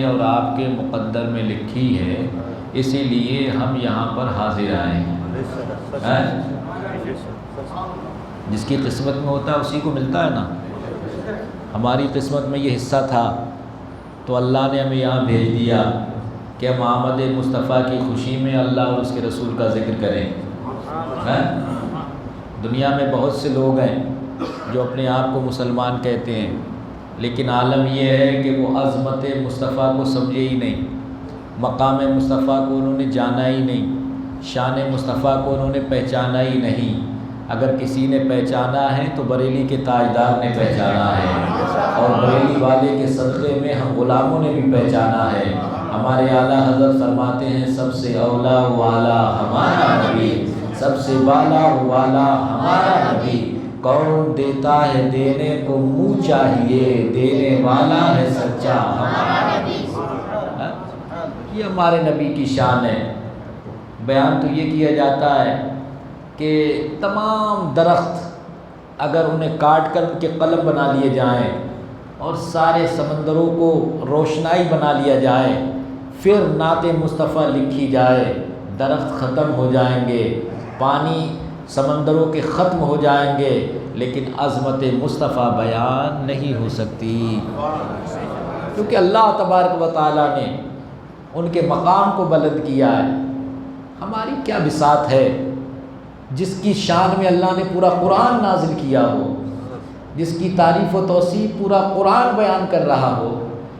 اور آپ کے مقدر میں لکھی ہے، اسی لیے ہم یہاں پر حاضر آئے ہیں۔ جس کی قسمت میں ہوتا ہے اسی کو ملتا ہے نا۔ ہماری قسمت میں یہ حصہ تھا تو اللہ نے ہمیں یہاں بھیج دیا کہ ہم آمد مصطفیٰ کی خوشی میں اللہ اور اس کے رسول کا ذکر کریں۔ دنیا میں بہت سے لوگ ہیں جو اپنے آپ کو مسلمان کہتے ہیں، لیکن عالم یہ ہے کہ وہ عظمت مصطفیٰ کو سمجھے ہی نہیں، مقام مصطفیٰ کو انہوں نے جانا ہی نہیں، شان مصطفیٰ کو انہوں نے پہچانا ہی نہیں۔ اگر کسی نے پہچانا ہے تو بریلی کے تاجدار نے پہچانا ہے، اور بریلی والے کے صدقے میں ہم غلاموں نے بھی پہچانا ہے۔ ہمارے اعلیٰ حضرت فرماتے ہیں سب سے اولا والا ہمارا نبی، سب سے بالا والا ہمارا نبی، کون دیتا ہے دینے کو منہ چاہیے، دینے والا ہے سچا ہمارا نبی۔ یہ ہمارے نبی کی شان ہے۔ بیان تو یہ کیا جاتا ہے کہ تمام درخت اگر انہیں کاٹ کر ان کے قلم بنا لیے جائیں اور سارے سمندروں کو روشنائی بنا لیا جائے، پھر نعت مصطفیٰ لکھی جائے، درخت ختم ہو جائیں گے، پانی سمندروں کے ختم ہو جائیں گے، لیکن عظمت مصطفیٰ بیان نہیں ہو سکتی، کیونکہ اللہ تبارک و تعالیٰ نے ان کے مقام کو بلند کیا ہے۔ ہماری کیا بساط ہے جس کی شان میں اللہ نے پورا قرآن نازل کیا ہو، جس کی تعریف و توصیف پورا قرآن بیان کر رہا ہو،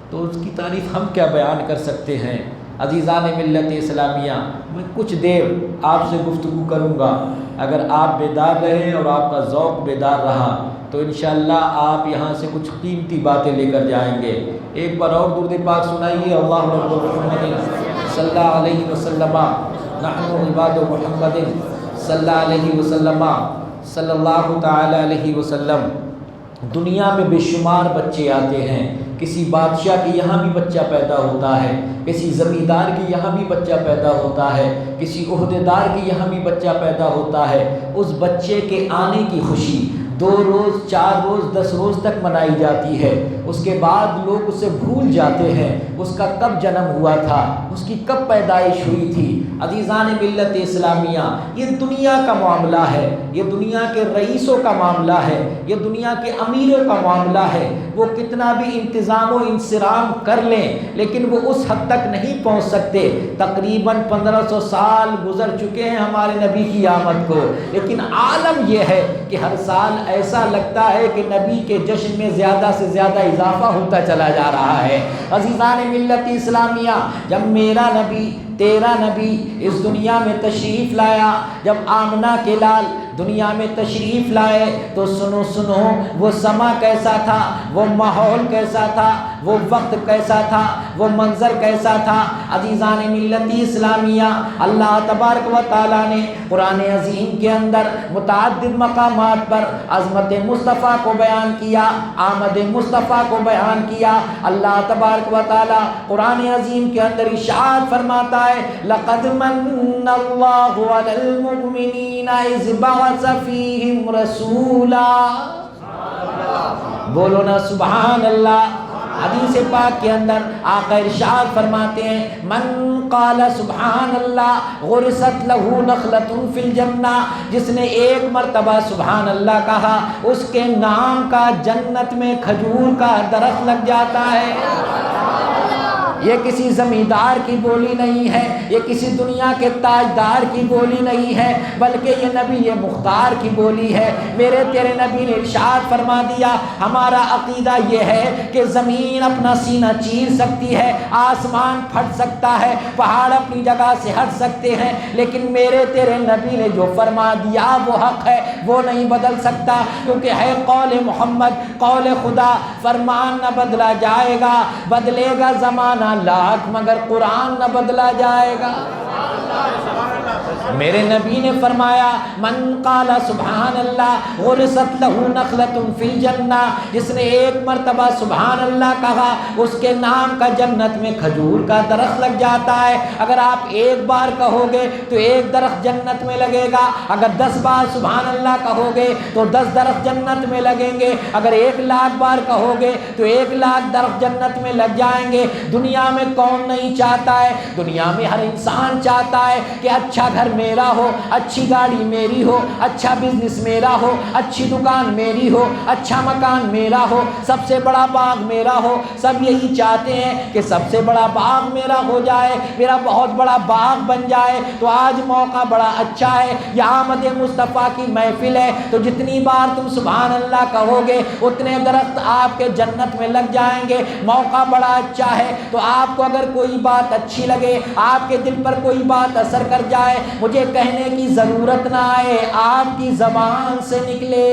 تو اس کی تعریف ہم کیا بیان کر سکتے ہیں۔ عزیزان ملت اسلامیہ، میں کچھ دیر آپ سے گفتگو کروں گا، اگر آپ بیدار رہے اور آپ کا ذوق بیدار رہا تو انشاءاللہ آپ یہاں سے کچھ قیمتی باتیں لے کر جائیں گے۔ ایک بار اور درود پاک سنائیے، اللہم محمد صلی اللہ علیہ وسلم، نحن عباد محمد صلی اللہ علیہ وسلم، صلی اللہ تعالی علیہ وسلم۔ دنیا میں بے شمار بچے آتے ہیں، کسی بادشاہ کے یہاں بھی بچہ پیدا ہوتا ہے، کسی زمیندار کے یہاں بھی بچہ پیدا ہوتا ہے، کسی عہدیدار کے یہاں بھی بچہ پیدا ہوتا ہے۔ اس بچے کے آنے کی خوشی 2 روز 4 روز 10 روز تک منائی جاتی ہے، اس کے بعد لوگ اسے بھول جاتے ہیں، اس کا کب جنم ہوا تھا، اس کی کب پیدائش ہوئی تھی۔ عزیزان ملت اسلامیہ، یہ دنیا کا معاملہ ہے، یہ دنیا کے رئیسوں کا معاملہ ہے، یہ دنیا کے امیروں کا معاملہ ہے۔ وہ کتنا بھی انتظام و انصرام کر لیں لیکن وہ اس حد تک نہیں پہنچ سکتے۔ تقریباً 1500 سال گزر چکے ہیں ہمارے نبی کی آمد کو، لیکن عالم یہ ہے کہ ہر سال ایسا لگتا ہے کہ نبی کے جشن میں زیادہ سے زیادہ اضافہ ہوتا چلا جا رہا ہے۔ عزیزان ملت اسلامیہ، جب میرا نبی تیرا نبی اس دنیا میں تشریف لایا، جب آمنہ کے لال دنیا میں تشریف لائے تو سنو وہ سما کیسا تھا، وہ ماحول کیسا تھا، وہ وقت کیسا تھا، وہ منظر کیسا تھا۔ عزیزان ملت اسلامیہ، اللہ تبارک و تعالیٰ نے قرآن عظیم کے اندر متعدد مقامات پر عظمت مصطفیٰ کو بیان کیا، آمد مصطفیٰ کو بیان کیا۔ اللہ تبارک و تعالیٰ قرآن عظیم کے اندر ارشاد فرماتا ہے لَقَدْ مَنَّ اللَّهُ عَلَى الْمُؤْمِنِينَ إِذْ بَعَثَ فِيهِمْ رَسُولًا۔ بولو نا سبحان اللہ۔ حدیث پاک کے اندر آقا ارشاد فرماتے ہیں من قال سبحان اللہ غرست لہ نخلۃ فی الجنہ، جس نے ایک مرتبہ سبحان اللہ کہا اس کے نام کا جنت میں کھجور کا درخت لگ جاتا ہے۔ یہ کسی زمیندار کی بولی نہیں ہے، یہ کسی دنیا کے تاجدار کی بولی نہیں ہے، بلکہ یہ نبی مختار کی بولی ہے۔ میرے تیرے نبی نے ارشاد فرما دیا، ہمارا عقیدہ یہ ہے کہ زمین اپنا سینہ چیر سکتی ہے، آسمان پھٹ سکتا ہے، پہاڑ اپنی جگہ سے ہٹ سکتے ہیں، لیکن میرے تیرے نبی نے جو فرما دیا وہ حق ہے، وہ نہیں بدل سکتا، کیونکہ ہے قول محمد، قول خدا۔ فرمان نہ بدلا جائے گا، بدلے گا زمانہ لاکھ مگر قرآن نہ بدلا جائے گا۔ میرے نبی نے فرمایا من قال سبحان اللہ غرست لہ نخلۃ فی الجنہ، جس نے ایک مرتبہ سبحان اللہ کہا اس کے نام کا جنت میں کھجور کا درخت لگ جاتا ہے۔ اگر آپ ایک بار کہو گے تو ایک درخت جنت میں لگے گا، اگر 10 بار سبحان اللہ کہو گے تو 10 درخت جنت میں لگیں گے، اگر 1,00,000 بار کہو گے تو 1,00,000 درخت جنت میں لگ جائیں گے۔ دنیا میں کون نہیں چاہتا ہے؟ دنیا میں ہر انسان چاہتا ہے کہ اچھا گھر میرا ہو، اچھی گاڑی میری ہو، اچھا بزنس میرا ہو، اچھی دکان میری ہو، اچھا مکان میرا ہو، سب سے بڑا باغ میرا ہو۔ سب یہی چاہتے ہیں کہ سب سے بڑا باغ میرا ہو جائے، میرا بہت بڑا باغ بن جائے۔ تو آج موقع بڑا اچھا ہے، یہ آمد مصطفیٰ کی محفل ہے، تو جتنی بار تم سبحان اللہ کہو گے اتنے درخت آپ کے جنت میں لگ جائیں گے۔ موقع بڑا اچھا ہے، تو آپ کو اگر کوئی بات اچھی لگے، آپ کے دل پر کوئی بات اثر کر جائے، مجھے کہنے کی ضرورت نہ آئے، آپ کی زبان سے نکلے،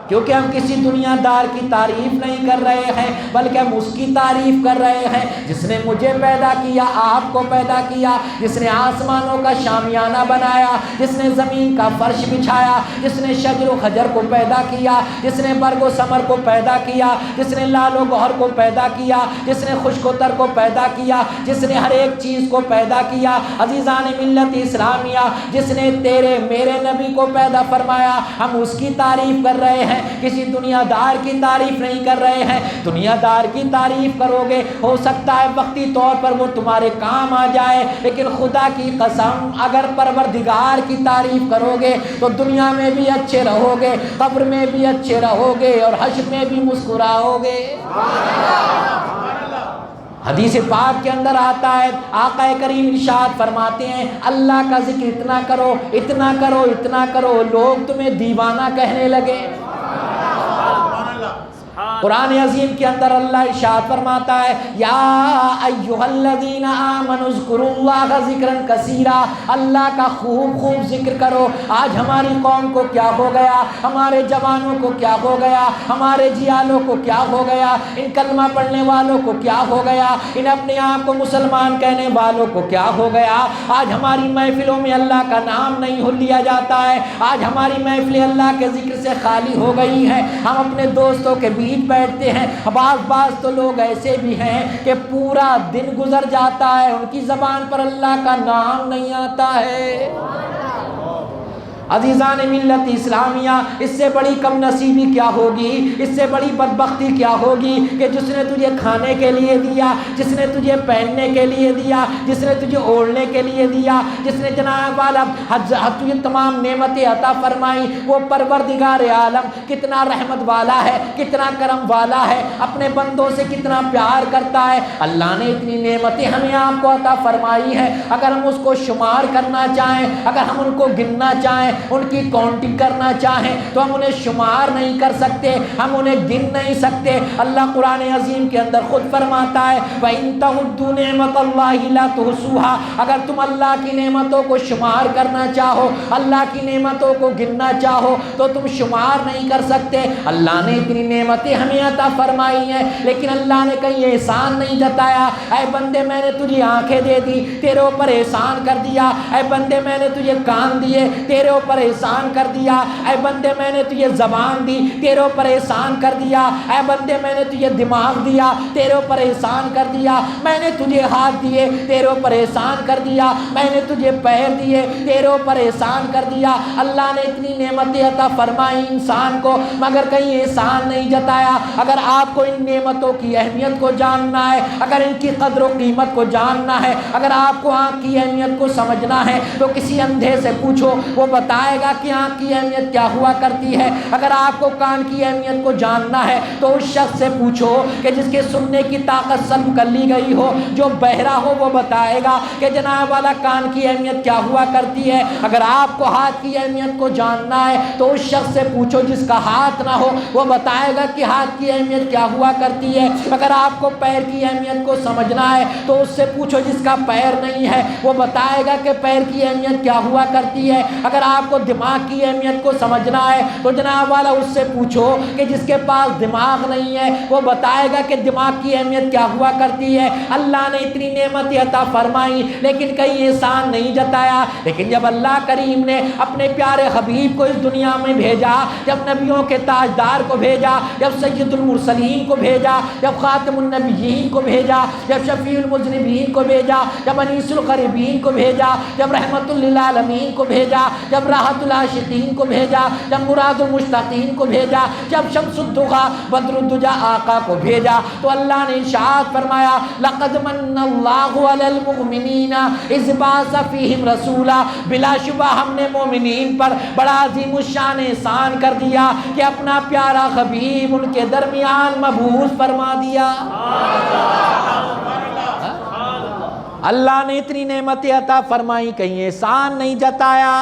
کیونکہ ہم کسی دنیا دار کی تعریف نہیں کر رہے ہیں بلکہ ہم اس کی تعریف کر رہے ہیں جس نے مجھے پیدا کیا، آپ کو پیدا کیا، جس نے آسمانوں کا شامیانہ بنایا، جس نے زمین کا فرش بچھایا، جس نے شجر و خجر کو پیدا کیا، جس نے برگ و ثمر کو پیدا کیا، جس نے لال و گوہر کو پیدا کیا، جس نے خشک و تر کو پیدا کیا، جس نے ہر ایک چیز کو پیدا کیا۔ عزیزان ملت اسلامیہ، جس نے تیرے میرے نبی کو پیدا فرمایا، ہم اس کی تعریف کر رہے ہیں، کسی دنیا دار کی تعریف نہیں کر رہے ہیں۔ دنیا دار کی تعریف کرو گے ہو سکتا ہے وقتی طور پر وہ تمہارے کام آ جائے، لیکن خدا کی قسم اگر پروردگار کی تعریف کرو گے تو دنیا میں بھی اچھے رہو گے، قبر میں بھی اچھے رہو گے اور حشر میں بھی مسکراؤ گے۔ حدیث پاک کے اندر آتا ہے، آقا کریم ارشاد فرماتے ہیں اللہ کا ذکر اتنا کرو، اتنا کرو، اتنا کرو، لوگ تمہیں دیوانہ کہنے لگے۔ قرآن عظیم کے اندر اللہ ارشاد فرماتا ہے یا ایھا الذین آمنوا اذکروا اللہ ذکرا کثیرا، اللہ کا خوب خوب ذکر کرو۔ آج ہماری قوم کو کیا ہو گیا، ہمارے جوانوں کو کیا ہو گیا، ہمارے جیالوں کو کیا ہو گیا، ان کلمہ پڑھنے والوں کو کیا ہو گیا، ان اپنے آپ کو مسلمان کہنے والوں کو کیا ہو گیا۔ آج ہماری محفلوں میں اللہ کا نام نہیں لیا جاتا ہے، آج ہماری محفلیں اللہ کے ذکر سے خالی ہو گئی ہیں۔ ہم اپنے دوستوں کے بیچ بیٹھتے ہیں، بعض تو لوگ ایسے بھی ہیں کہ پورا دن گزر جاتا ہے ان کی زبان پر اللہ کا نام نہیں آتا ہے۔ عزیزان ملت اسلامیہ، اس سے بڑی کم نصیبی کیا ہوگی، اس سے بڑی بدبختی کیا ہوگی کہ جس نے تجھے کھانے کے لیے دیا، جس نے تجھے پہننے کے لیے دیا، جس نے تجھے اوڑھنے کے لیے دیا، جس نے جناب والا تجھے تمام نعمتیں عطا فرمائی، وہ پروردگار عالم کتنا رحمت والا ہے، کتنا کرم والا ہے، اپنے بندوں سے کتنا پیار کرتا ہے۔ اللہ نے اتنی نعمتیں ہمیں آپ کو عطا فرمائی ہے، اگر ہم اس کو شمار کرنا چاہیں، اگر ہم ان کو گننا چاہیں، ان کی کاؤنٹنگ کرنا چاہیں تو ہم انہیں شمار نہیں کر سکتے، ہم انہیں گن نہیں سکتے۔ اللہ قرآن عظیم کے اندر خود فرماتا ہے وَإِن تَعُدُّوا نِعْمَتَ اللَّهِ لَا تُحْصُوهَا، اگر تم اللہ کی نعمتوں کو شمار کرنا چاہو، اللہ کی نعمتوں کو گننا چاہو تو تم شمار نہیں کر سکتے۔ اللہ نے اتنی نعمتیں ہمیں عطا فرمائی ہیں، لیکن اللہ نے کہیں احسان نہیں جتایا، اے بندے میں نے تجھے آنکھیں دے دی، تیرے اوپر احسان کر دیا، اے بندے میں نے تجھے کان دیے، تیرے اوپر احسان کر دیا، اے بندے میں نے تجھے زبان دی، تیرے اوپر احسان کر دیا، اے بندے میں نے تجھے دماغ دیا، تیرے اوپر احسان کر دیا، میں نے تجھے ہاتھ دیے، تیرے اوپر احسان کر دیا، میں نے تجھے پیر دیے، تیرے اوپر احسان کر دیا۔ اللہ نے اتنی نعمتیں عطا فرمائی انسان کو مگر کہیں احسان نہیں جتایا۔ اگر آپ کو ان نعمتوں کی اہمیت کو جاننا ہے، اگر ان کی قدر و قیمت کو جاننا ہے، اگر آپ کو آنکھ کی اہمیت کو سمجھنا ہے تو کسی اندھے سے پوچھو، وہ بتائے گا کہ آنکھ کی اہمیت کیا ہوا کرتی ہے۔ اگر آپ کو کان کی اہمیت کو جاننا ہے تو اس شخص سے پوچھو کہ جس کے سننے کی طاقت سلب کر لی گئی ہو، جو بہرا ہو، وہ بتائے گا کہ جناب والا کان کی اہمیت کیا ہوا کرتی ہے۔ اگر آپ کو ہاتھ کی اہمیت کو جاننا ہے تو اس شخص سے پوچھو جس کا ہاتھ نہ ہو، وہ بتائے گا کہ ہاتھ کی اہمیت کیا ہوا کرتی ہے۔ اگر آپ کو پیر کی اہمیت کو سمجھنا ہے تو اس سے پوچھو جس کا پیر نہیں ہے، وہ بتائے گا کہ پیر کی اہمیت کیا ہوا کرتی ہے۔ اگر آپ آپ کو دماغ کی اہمیت کو سمجھنا ہے تو جناب والا اس سے پوچھو کہ جس کے پاس دماغ نہیں ہے وہ بتائے گا کہ دماغ کی اہمیت کیا ہوا کرتی ہے۔ اللہ نے اتنی نعمتیں عطا فرمائی لیکن کہیں احسان نہیں جتایا۔ لیکن جب اللہ کریم نے اپنے پیارے حبیب کو اس دنیا میں بھیجا، جب نبیوں کے تاجدار کو بھیجا، جب سید المرسلین کو بھیجا، جب خاتم النبیین کو بھیجا، جب شفیع المذنبین کو بھیجا، جب انیس الغریبین کو بھیجا، جب رحمت للعالمین کو بھیجا، جب راحت العاشقین کو بھیجا، جب مراد المشتاقین کو بھیجا، جب شمس الدغا بدر الدجا آقا کو بھیجا تو اللہ نے ارشاد فرمایا لقد من اللہ علی المؤمنین اذ بعث فیہم رسولا، بلا شبہ ہم نے مومنین پر بڑا عظیم الشان احسان کر دیا کہ اپنا پیارا حبیب ان کے درمیان مبعوث فرما دیا۔ اللہ نے اتنی نعمتیں عطا فرمائی، کہیں احسان نہیں جتایا،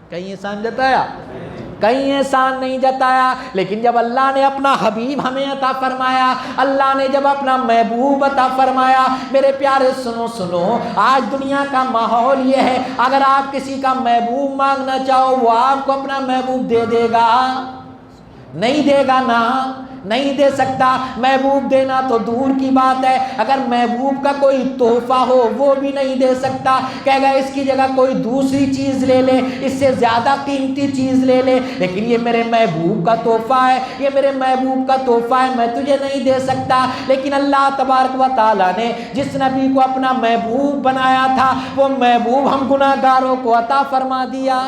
کہیں احسان جتایا، کہیں احسان نہیں جتایا۔ لیکن جب اللہ نے اپنا حبیب ہمیں عطا فرمایا، اللہ نے جب اپنا محبوب عطا فرمایا، میرے پیارے سنو، آج دنیا کا ماحول یہ ہے اگر آپ کسی کا محبوب مانگنا چاہو وہ آپ کو اپنا محبوب دے دے گا؟ نہیں دے گا نا، نہیں دے سکتا۔ محبوب دینا تو دور کی بات ہے، اگر محبوب کا کوئی تحفہ ہو وہ بھی نہیں دے سکتا، کہے گا اس کی جگہ کوئی دوسری چیز لے لے، اس سے زیادہ قیمتی چیز لے لے، لیکن یہ میرے محبوب کا تحفہ ہے، یہ میرے محبوب کا تحفہ ہے، میں تجھے نہیں دے سکتا۔ لیکن اللہ تبارک و تعالیٰ نے جس نبی کو اپنا محبوب بنایا تھا وہ محبوب ہم گناہ گاروں کو عطا فرما دیا۔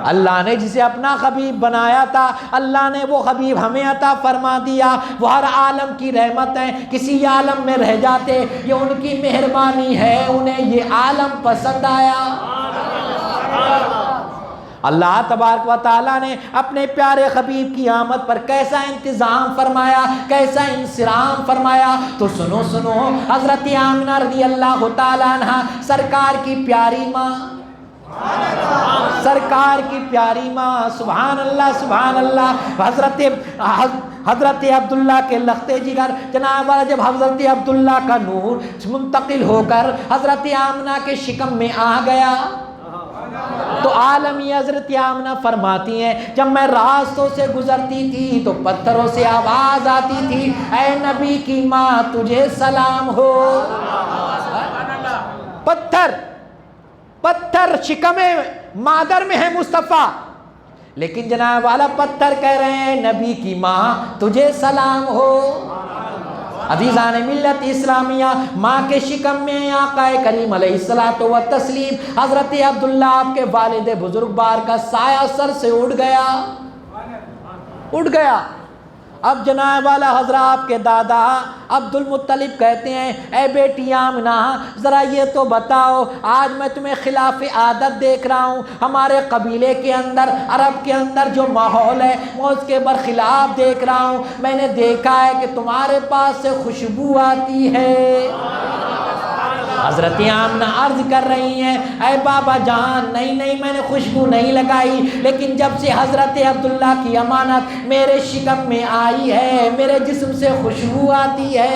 اللہ نے جسے اپنا حبیب بنایا تھا اللہ نے وہ حبیب ہمیں عطا فرما دیا۔ وہ ہر عالم کی رحمت ہے، کسی عالم میں رہ جاتے یہ ان کی مہربانی ہے، انہیں یہ عالم پسند آیا۔ اللہ تبارک و تعالیٰ نے اپنے پیارے حبیب کی آمد پر کیسا انتظام فرمایا، کیسا انصرام فرمایا۔ تو سنو حضرت آمنہ رضی اللہ تعالیٰ عنہ سرکار کی پیاری ماں، سرکار کی پیاری ماں، سبحان اللہ، حضرت عبداللہ کے لختے جگر جناب والا جب حضرت عبداللہ کا نور منتقل ہو کر حضرت آمنہ کے شکم میں آ گیا تو عالمی حضرت آمنہ فرماتی ہیں جب میں راستوں سے گزرتی تھی تو پتھروں سے آواز آتی تھی اے نبی کی ماں تجھے سلام ہو۔ پتھر شکم مادر میں ہے مصطفیٰ، لیکن جناب والا پتھر کہہ رہے ہیں نبی کی ماں تجھے سلام ہو۔ عزیزان ملت اسلامیہ، ماں کے شکم میں آقا کریم علیہ الصلوۃ والتسلیم حضرت عبداللہ آپ کے والد بزرگوار کا سایہ سر سے اٹھ گیا۔ اب جناب والا حضرت آپ کے دادا عبد المطلب کہتے ہیں اے بیٹی آمنہ ذرا یہ تو بتاؤ، آج میں تمہیں خلاف عادت دیکھ رہا ہوں، ہمارے قبیلے کے اندر عرب کے اندر جو ماحول ہے میں اس کے برخلاف دیکھ رہا ہوں، میں نے دیکھا ہے کہ تمہارے پاس سے خوشبو آتی ہے۔ حضرت آمنہ عرض کر رہی ہیں اے بابا جان نہیں میں نے خوشبو نہیں لگائی، لیکن جب سے حضرت عبداللہ کی امانت میرے شکم میں آئی ہے میرے جسم سے خوشبو آتی ہے۔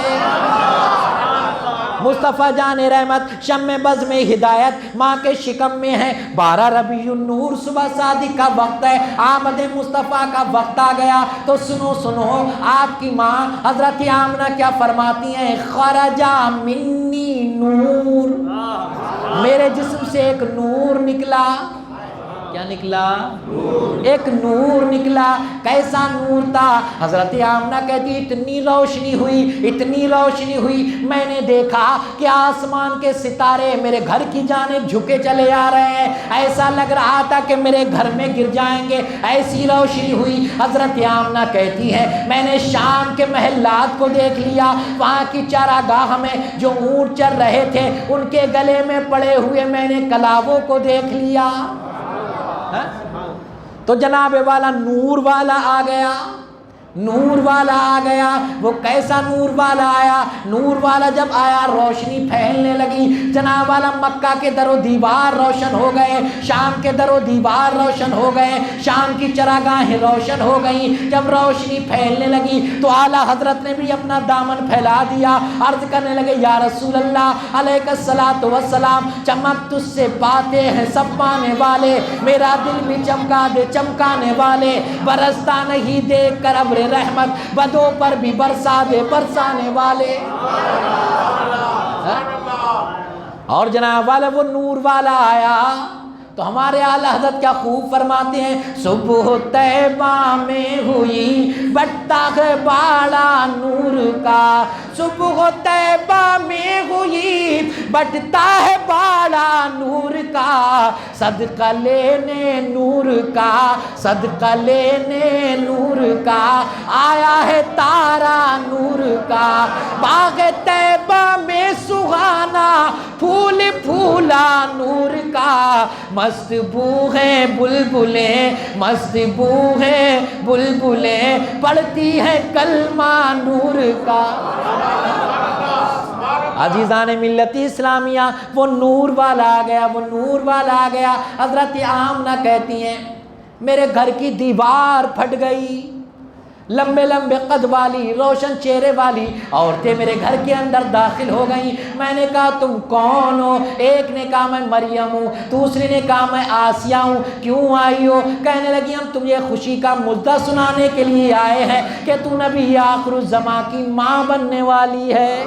مصطفیٰ جان رحمت شم بز میں ہدایت ماں کے شکم میں ہے، 12 ربیع النور صبح صادق کا وقت ہے، آمد مصطفیٰ کا وقت آ گیا۔ تو سنو آپ کی ماں حضرت آمنہ کیا فرماتی ہیں خرجا منی نور، میرے جسم سے ایک نور نکلا۔ کیا نکلا؟ ایک نور نکلا۔ کیسا نور تھا؟ حضرت آمنہ کہتی اتنی روشنی ہوئی میں نے دیکھا کہ آسمان کے ستارے میرے گھر کی جانب جھکے چلے آ رہے ہیں، ایسا لگ رہا تھا کہ میرے گھر میں گر جائیں گے، ایسی روشنی ہوئی۔ حضرت آمنہ کہتی ہے میں نے شام کے محلات کو دیکھ لیا، وہاں کی چراگاہ میں جو اونٹ چر رہے تھے ان کے گلے میں پڑے ہوئے میں نے کلاووں کو دیکھ لیا۔ تو جناب والا نور والا آ گیا، نور والا آ گیا۔ وہ کیسا نور والا آیا؟ نور والا جب آیا روشنی پھیلنے لگی، جناب والا مکہ کے در و دیوار روشن ہو گئے، شام کے در و دیوار روشن ہو گئے، شام کی چراگاہیں روشن ہو گئیں۔ جب روشنی پھیلنے لگی تو اعلیٰ حضرت نے بھی اپنا دامن پھیلا دیا، عرض کرنے لگے یا رسول اللہ علیہ الصلوۃ والسلام، چمک تجھ سے پاتے ہیں سب پانے والے، میرا دل بھی چمکا دے چمکانے والے، برستا نہیں دیکھ کر ابر رحمت، بدوں پر بھی برسا دے برسانے والے۔ اور جناب والا وہ نور والا آیا تو ہمارے اعلیٰ حضرت کیا خوب فرماتے ہیں، صبح طیبہ میں ہوئی بٹتا ہے باڑا نور کا، صبح طیبہ میں ہوئی بٹتا ہے باڑا نور کا، صدقہ لینے نور کا، صدقہ لینے نور کا، آیا ہے تارا نور کا، باغ طیبہ میں سہانا پھول پھولا نور کا، مست بو ہے بلبلیں، مست بو ہے بلبلیں، پڑھتی ہے کلمہ نور کا۔ عزیزان ملت اسلامیہ، وہ نور والا آ گیا، وہ نور والا آ گیا۔ حضرت آمنہ کہتی ہیں میرے گھر کی دیوار پھٹ گئی، لمبے لمبے قد والی روشن چہرے والی عورتیں میرے گھر کے اندر داخل ہو گئیں۔ میں نے کہا تم کون ہو؟ ایک نے کہا میں مریم ہوں، دوسری نے کہا میں آسیہ ہوں، کیوں آئی ہو؟ کہنے لگی ہم تمہیں خوشی کا مدعا سنانے کے لیے آئے ہیں کہ تو نبی آخر الزماں کی ماں بننے والی ہے۔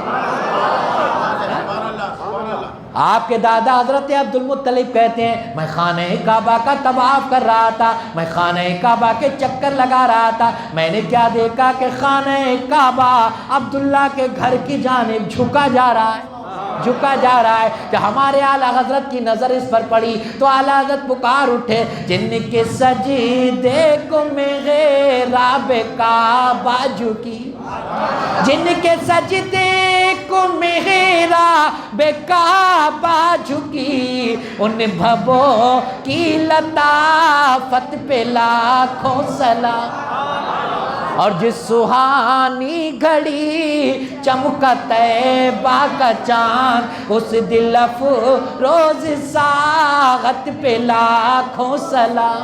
آپ کے دادا حضرت عبد المطلب کہتے ہیں میں خانہ کعبہ کا طواف کر رہا تھا، میں خانہ کعبہ کے چکر لگا رہا تھا، میں نے کیا دیکھا کہ خانہ کعبہ عبداللہ کے گھر کی جانب جھکا جا رہا ہے، جھکا جا رہا ہے۔ کہ ہمارے اعلیٰ حضرت کی نظر اس پر پڑی تو اعلیٰ حضرت پکار اٹھے، جن کے سجدے کو محراب کعبہ جھکی، جن کے سجدے کو محراب کعبہ جھکی، ان بھووں کی لطافت پہ لاکھوں سلام، اور جس سہانی گھڑی چمکا طیبہ کا چاند، اس دل افروز ساغت پہ لاکھوں سلام۔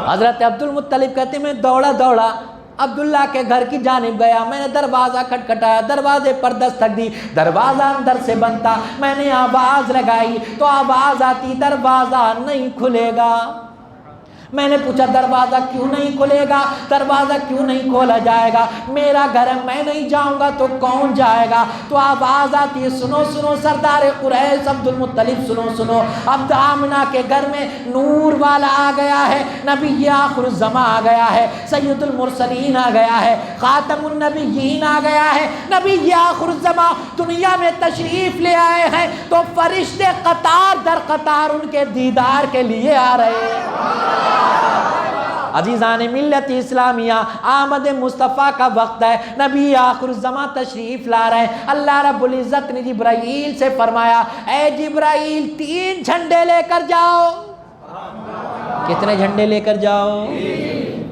حضرت عبد المطلب کہتے ہیں میں دوڑا دوڑا عبداللہ کے گھر کی جانب گیا، میں نے دروازہ کھٹکھٹایا، دروازے پر دستک دی، دروازہ اندر سے بنتا، میں نے آواز لگائی تو آواز آتی دروازہ نہیں کھلے گا۔ میں نے پوچھا دروازہ کیوں نہیں کھلے گا، دروازہ کیوں نہیں کھولا جائے گا، میرا گھر ہے میں نہیں جاؤں گا تو کون جائے گا؟ تو آواز آتی ہے سنو سنو سردار قریش عبد المطلب سنو سنو، اب آمنہ کے گھر میں نور والا آ گیا ہے، نبی آخر الزماں آ گیا ہے، سید المرسلین آ گیا ہے، خاتم النبیین آ گیا ہے، نبی آخر الزماں دنیا میں تشریف لے آئے ہیں تو فرشتے قطار در قطار ان کے دیدار کے لیے آ رہے ہیں۔ عزیزان ملت اسلامیہ، آمد مصطفیٰ کا وقت ہے، نبی آخر الزماں تشریف لا رہے ہیں۔ اللہ رب العزت نے جبرائیل سے فرمایا اے جبرائیل 3 جھنڈے لے کر جاؤ۔ کتنے جھنڈے لے کر جاؤ؟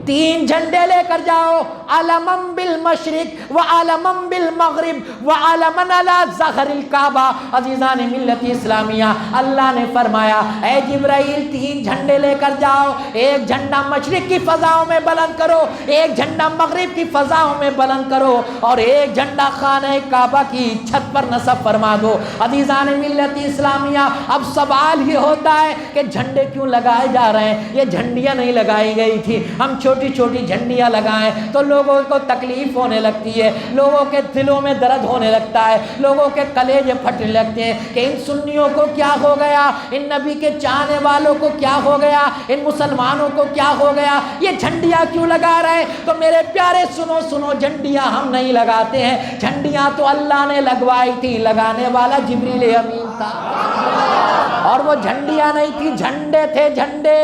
3 جھنڈے لے کر جاؤ، علمم بالمشرق وعلمم بالمغرب وعلمن علی ظہر الکعبہ۔ عزیزان ملت اسلامیہ، اللہ نے فرمایا اے جبرائیل 3 جھنڈے لے کر جاؤ، ایک جھنڈا مشرق کی فضاؤں میں بلند کرو، ایک جھنڈا مغرب کی فضاؤں میں بلند کرو، اور ایک جھنڈا خانہ کعبہ کی چھت پر نصب فرما دو۔ عزیزان ملت اسلامیہ، اب سوال یہ ہوتا ہے کہ جھنڈے کیوں لگائے جا رہے ہیں؟ یہ جھنڈیاں نہیں لگائی گئی تھی، ہم چھوٹی چھوٹی جھنڈیاں لگائیں تو لوگوں کو تکلیف ہونے لگتی ہے، لوگوں کے دلوں میں درد ہونے لگتا ہے، لوگوں کے کلیجے پھٹنے لگتے ہیں کہ ان سنیوں کو کیا ہو گیا، ان نبی کے چاہنے والوں کو کیا ہو گیا، ان مسلمانوں کو کیا ہو گیا، یہ جھنڈیاں کیوں لگا رہے ہیں؟ تو میرے پیارے سنو سنو، جھنڈیاں ہم نہیں لگاتے ہیں، جھنڈیاں تو اللہ نے لگوائی تھی، لگانے والا جبریل امین تھا، اور وہ جھنڈیاں نہیں تھی، جھنڈے تھے، جھنڈے۔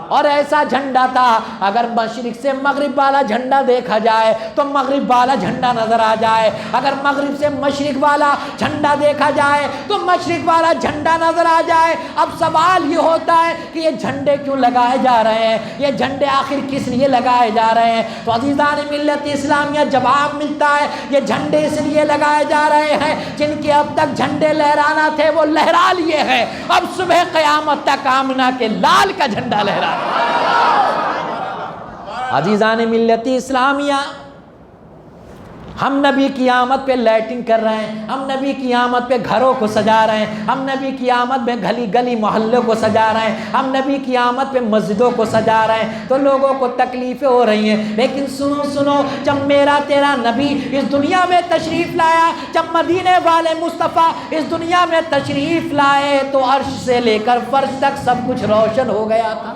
اور ایسا جھنڈا تھا اگر مشرق سے مغرب والا جھنڈا دیکھا جائے تو مغرب والا جھنڈا نظر آ جائے، اگر مغرب سے مشرق والا جھنڈا دیکھا جائے تو مشرق والا جھنڈا نظر آ جائے۔ اب سوال یہ ہوتا ہے کہ یہ جھنڈے کیوں لگائے جا رہے ہیں، یہ جھنڈے آخر کس لیے لگائے جا رہے ہیں؟ تو عزیزان ملت اسلامیہ جواب ملتا ہے یہ جھنڈے اس لیے لگائے جا رہے ہیں جن کے اب تک جھنڈے لہرانا تھے وہ لہرا لیے ہیں، اب صبح قیامت تک آمنہ کے لال کا جھنڈا لہرا رہے ہیں۔ عزیزان ملت اسلامیہ، ہم نبی کی آمد پہ لائٹنگ کر رہے ہیں، ہم نبی کی آمد پہ گھروں کو سجا رہے ہیں، ہم نبی کی آمد پہ گلی گلی محلوں کو سجا رہے ہیں، ہم نبی کی آمد پہ مسجدوں کو سجا رہے ہیں، تو لوگوں کو تکلیفیں ہو رہی ہیں۔ لیکن سنو جب میرا تیرا نبی اس دنیا میں تشریف لایا، جب مدینے والے مصطفیٰ اس دنیا میں تشریف لائے تو عرش سے لے کر فرش تک سب کچھ روشن ہو گیا تھا۔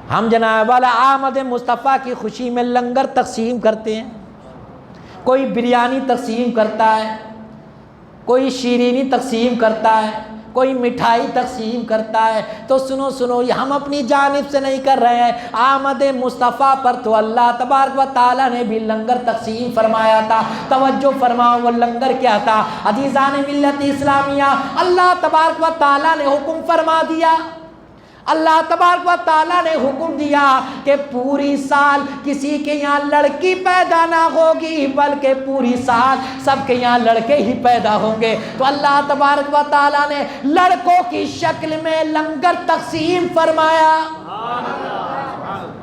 ہم جناب والا آمد مصطفیٰ کی خوشی میں لنگر تقسیم کرتے ہیں، کوئی بریانی تقسیم کرتا ہے، کوئی شیرینی تقسیم کرتا ہے، کوئی مٹھائی تقسیم کرتا ہے۔ تو سنو یہ ہم اپنی جانب سے نہیں کر رہے ہیں، آمد مصطفیٰ پر تو اللہ تبارک و تعالیٰ نے بھی لنگر تقسیم فرمایا تھا۔ توجہ فرماؤ وہ لنگر کیا تھا؟ عزیزان ملت اسلامیہ، اللہ تبارک و تعالیٰ نے حکم فرما دیا، اللہ تبارک و تعالیٰ نے حکم دیا کہ پوری سال کسی کے یہاں لڑکی پیدا نہ ہوگی بلکہ پوری سال سب کے یہاں لڑکے ہی پیدا ہوں گے۔ تو اللہ تبارک و تعالیٰ نے لڑکوں کی شکل میں لنگر تقسیم فرمایا۔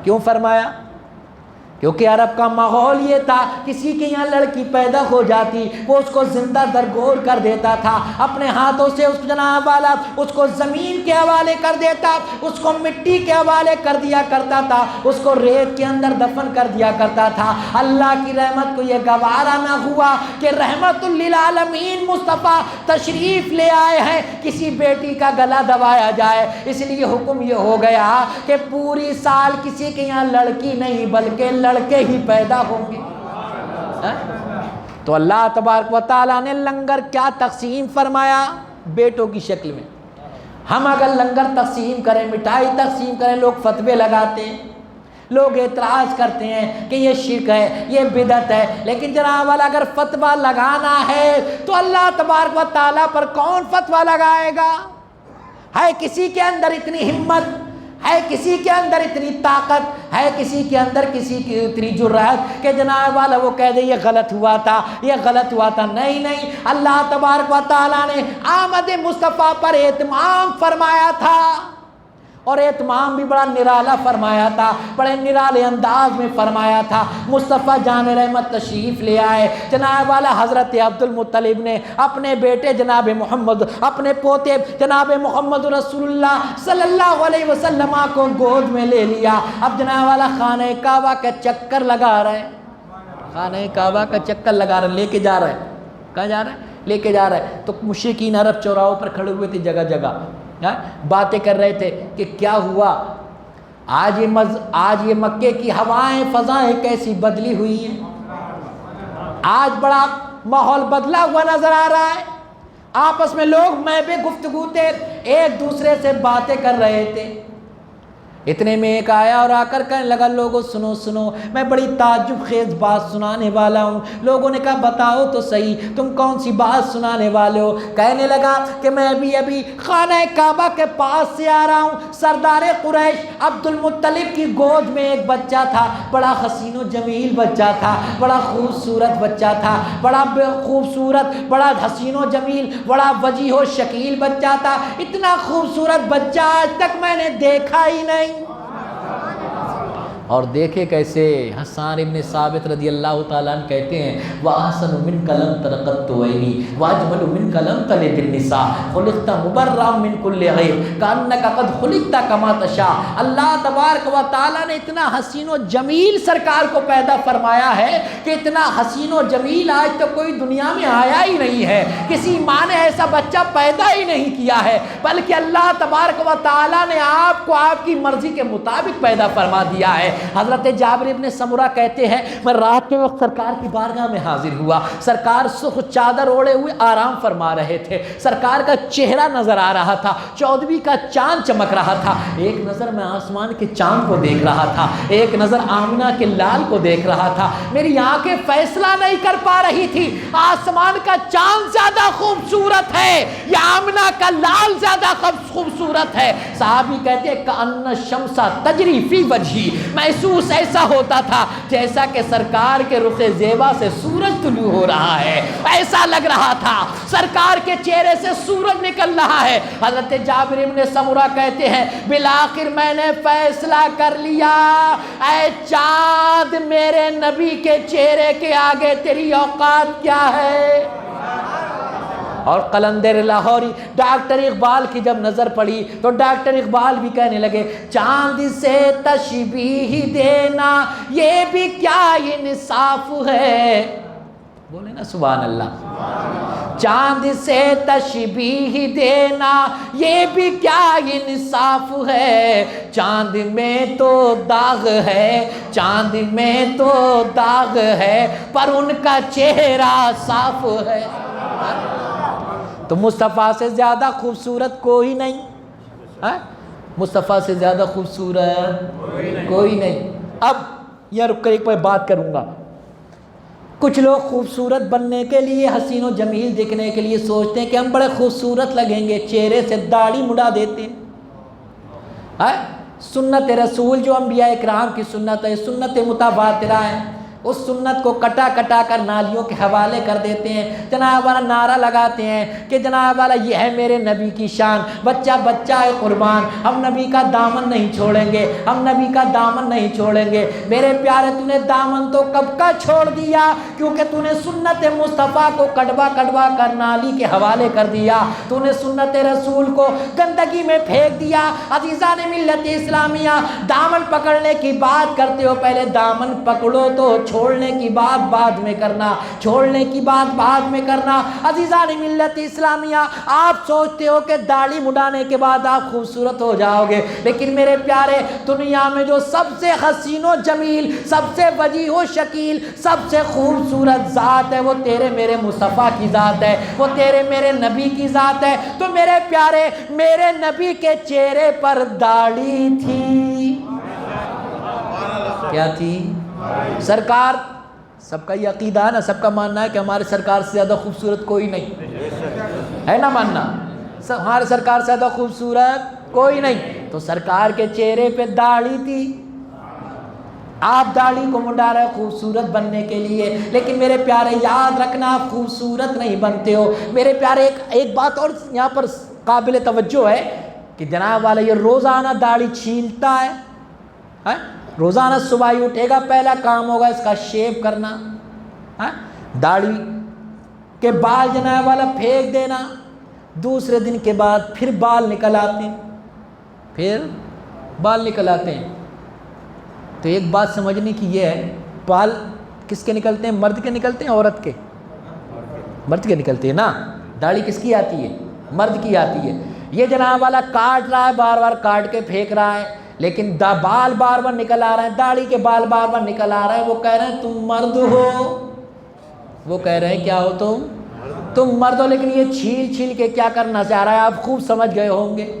کیوں فرمایا؟ کیونکہ عرب کا ماحول یہ تھا، کسی کے یہاں لڑکی پیدا ہو جاتی وہ اس کو زندہ درگور کر دیتا تھا، اپنے ہاتھوں سے اس جناب والا اس کو زمین کے حوالے کر دیتا، اس کو مٹی کے حوالے کر دیا کرتا تھا، اس کو ریت کے اندر دفن کر دیا کرتا تھا۔ اللہ کی رحمت کو یہ گوارا نہ ہوا کہ رحمت للعالمین مصطفیٰ تشریف لے آئے ہیں، کسی بیٹی کا گلا دبایا جائے، اس لیے حکم یہ ہو گیا کہ پوری سال کسی کے یہاں لڑکی نہیں بلکہ لڑکے ہی پیدا ہوں گے۔ تو اللہ تبارک و تعالیٰ نے لنگر کیا تقسیم فرمایا؟ بیٹوں کی شکل میں۔ ہم اگر لنگر تقسیم کریں، مٹھائی تقسیم کریں، لوگ فتوے لگاتے ہیں، لوگ اعتراض کرتے ہیں کہ یہ شرک ہے، یہ بدعت ہے۔ لیکن جناب والا اگر فتویٰ لگانا ہے تو اللہ تبارک و تعالیٰ پر کون فتویٰ لگائے گا؟ ہے کسی کے اندر اتنی ہمت، ہے کسی کے اندر اتنی طاقت، ہے کسی کے اندر کسی کی اتنی جرأت کہ جناب والا وہ کہہ دے یہ غلط ہوا تھا، یہ غلط ہوا تھا؟ نہیں، اللہ تبارک و تعالیٰ نے آمد مصطفیٰ پر اہتمام فرمایا تھا، اور اہتمام بھی بڑا نرالا فرمایا تھا، بڑے نرالے انداز میں فرمایا تھا۔ مصطفیٰ جان رحمت تشریف لے آئے، جناب والا حضرت عبد المطلب نے اپنے بیٹے جناب محمد، اپنے پوتے جناب محمد رسول اللہ صلی اللہ علیہ وسلم کو گود میں لے لیا۔ اب جناب والا خانہ کعبہ کا چکر لگا رہے ہیں، خانہ کعبہ کا چکر لگا رہے، لے کے جا رہے ہیں۔ کہاں جا رہے ہیں؟ لے کے جا رہے ہیں۔ تو مشرکین عرب چوراہوں پر کھڑے ہوئے تھے، جگہ جگہ باتیں کر رہے تھے کہ کیا ہوا آج یہ مکے کی ہوائیں فضائیں کیسی بدلی ہوئی ہیں، آج بڑا ماحول بدلا ہوا نظر آ رہا ہے۔ آپس میں لوگ میں بے گفتگو تھے، ایک دوسرے سے باتیں کر رہے تھے۔ اتنے میں ایک آیا اور آ کر کہنے لگا لوگوں سنو، میں بڑی تعجب خیز بات سنانے والا ہوں۔ لوگوں نے کہا بتاؤ تو صحیح، تم کون سی بات سنانے والے ہو؟ کہنے لگا کہ میں ابھی خانہ کعبہ کے پاس سے آ رہا ہوں، سردار قریش عبد المطلب کی گود میں ایک بچہ تھا، بڑا حسین و جمیل بچہ تھا، بڑا خوبصورت بچہ تھا، بڑا خوبصورت، بڑا حسین و جمیل، بڑا وجیح و شکیل بچہ تھا۔ اتنا خوبصورت بچہ آج تک میں نے دیکھا ہی نہیں۔ اور دیکھے کیسے؟ حسان ابن ثابت رضی اللہ تعالیٰ عنہ کہتے ہیں وَأَحْسَنُ مِنْكَ لَمْ تَرَ قَطُّ عَيْنِي وَأَجْمَلُ مِنْكَ لَمْ تَلِدِ النِّسَاءُ خُلِقْتَ مُبَرَّأً مِنْ كُلِّ عَيْبٍ كَأَنَّكَ قَدْ خُلِقْتَ كَمَا تَشَاءُ۔ اللہ تبارک و تعالیٰ نے اتنا حسین و جمیل سرکار کو پیدا فرمایا ہے کہ اتنا حسین و جمیل آج تک کوئی دنیا میں آیا ہی نہیں ہے، کسی ماں نے ایسا بچہ پیدا ہی نہیں کیا ہے، بلکہ اللہ تبارک و تعالیٰ نے آپ کو آپ کی مرضی کے مطابق پیدا فرما دیا ہے۔ حضرت جابر ابن سمرہ کہتے ہیں میں رات کے وقت سرکار کی بارگاہ میں حاضر ہوا، سرکار سرخ چادر اوڑے ہوئے آرام فرما رہے تھے، سرکار کا چہرہ نظر آ رہا تھا، 14ویں کا چاند چمک رہا تھا، ایک نظر میں آسمان کے چاند کو دیکھ رہا تھا، ایک نظر آمنہ کے لال کو دیکھ رہا تھا، میری آنکھیں فیصلہ نہیں کر پا رہی تھی آسمان کا چاند زیادہ خوبصورت ہے یا آمنہ کا لال زیادہ خوبصورت ہے۔ صحابی کہتے ہیں کأن الشمس تجری فی وجہی، محسوس ایسا ہوتا تھا جیسا کہ سرکار کے رخ زیبا سے سورج طلوع ہو رہا ہے، ایسا لگ رہا تھا سرکار کے چہرے سے سورج نکل رہا ہے۔ حضرت جابر ابن سمرہ کہتے ہیں بالآخر میں نے فیصلہ کر لیا، اے چاند میرے نبی کے چہرے کے آگے تیری اوقات کیا ہے۔ اور قلندر لاہوری ڈاکٹر اقبال کی جب نظر پڑی تو ڈاکٹر اقبال بھی کہنے لگے چاند سے تشبیہ دینا یہ بھی کیا انصاف ہے، بولے نا سبحان اللہ، چاند سے تشبیہ دینا یہ بھی کیا انصاف ہے، چاند میں تو داغ ہے، چاند میں تو داغ ہے پر ان کا چہرہ صاف ہے۔ تو مصطفیٰ سے زیادہ خوبصورت کوئی نہیں، مصطفیٰ سے زیادہ خوبصورت کوئی نہیں۔ اب یہ رک کر ایک بات کروں گا، کچھ لوگ خوبصورت بننے کے لیے، حسین و جمیل دکھنے کے لیے سوچتے ہیں کہ ہم بڑے خوبصورت لگیں گے، چہرے سے داڑھی مڑا دیتے ہیں۔ سنت رسول جو انبیاء اکرام کی سنت ہے، سنت متواترہ ہے، اس سنت کو کٹا کٹا کر نالیوں کے حوالے کر دیتے ہیں، جناب والا نعرہ لگاتے ہیں کہ جناب والا یہ ہے میرے نبی کی شان، بچہ بچہ ہے قربان، ہم نبی کا دامن نہیں چھوڑیں گے، ہم نبی کا دامن نہیں چھوڑیں گے۔ میرے پیارے تو نے دامن تو کب کا چھوڑ دیا، کیونکہ تو نے سنت مصطفیٰ کو کڑوا کڑوا کر نالی کے حوالے کر دیا، تو نے سنت رسول کو گندگی میں پھینک دیا۔ عزیزان ملت اسلامیہ، دامن پکڑنے کی بات کرتے ہو، پہلے دامن پکڑو تو چھوڑنے کی بات بعد میں کرنا، چھوڑنے کی بات بعد میں کرنا۔ عزیزان ملت اسلامیہ، آپ سوچتے ہو کہ داڑھی مڈانے کے بعد آپ خوبصورت ہو جاؤ گے، لیکن میرے پیارے دنیا میں جو سب سے حسین و جمیل، سب سے وجیح و شکیل، سب سے خوبصورت ذات ہے وہ تیرے میرے مصطفیٰ کی ذات ہے، وہ تیرے میرے نبی کی ذات ہے۔ تو میرے پیارے میرے نبی کے چہرے پر داڑھی تھی، کیا تھی؟ سرکار، سب کا یہ عقیدہ ہے نا، سب کا ماننا ہے کہ ہمارے سرکار سے زیادہ خوبصورت کوئی نہیں ہے، نا ماننا ہمارے سرکار سے زیادہ خوبصورت کوئی نہیں۔ تو سرکار کے چہرے پہ داڑھی تھی، آپ داڑھی کو منڈا رہے خوبصورت بننے کے لیے، لیکن میرے پیارے یاد رکھنا آپ خوبصورت نہیں بنتے ہو۔ میرے پیارے ایک بات اور یہاں پر قابل توجہ ہے کہ جناب والا یہ روزانہ داڑھی چھیلتا ہے، روزانہ صبح ہی اٹھے گا، پہلا کام ہوگا اس کا شیو کرنا، داڑھی کے بال جناب والا پھینک دینا، دوسرے دن کے بعد پھر بال نکل آتے ہیں، پھر بال نکل آتے ہیں۔ تو ایک بات سمجھنے کی یہ ہے، بال کس کے نکلتے ہیں؟ مرد کے نکلتے ہیں عورت کے؟ مرد کے نکلتے ہیں نا۔ داڑھی کس کی آتی ہے؟ مرد کی آتی ہے۔ یہ جناب والا کاٹ رہا ہے، بار بار کاٹ کے پھینک رہا ہے، لیکن بال بار بار نکل آ رہے ہیں، داڑھی کے بال بار بار نکل آ رہے ہیں۔ وہ کہہ رہے ہیں تم مرد ہو، وہ کہہ رہے ہیں کیا ہو تم مرد ہو، لیکن یہ چھیل چھیل کے کیا کرنا چاہ رہا ہے آپ خوب سمجھ گئے ہوں گے۔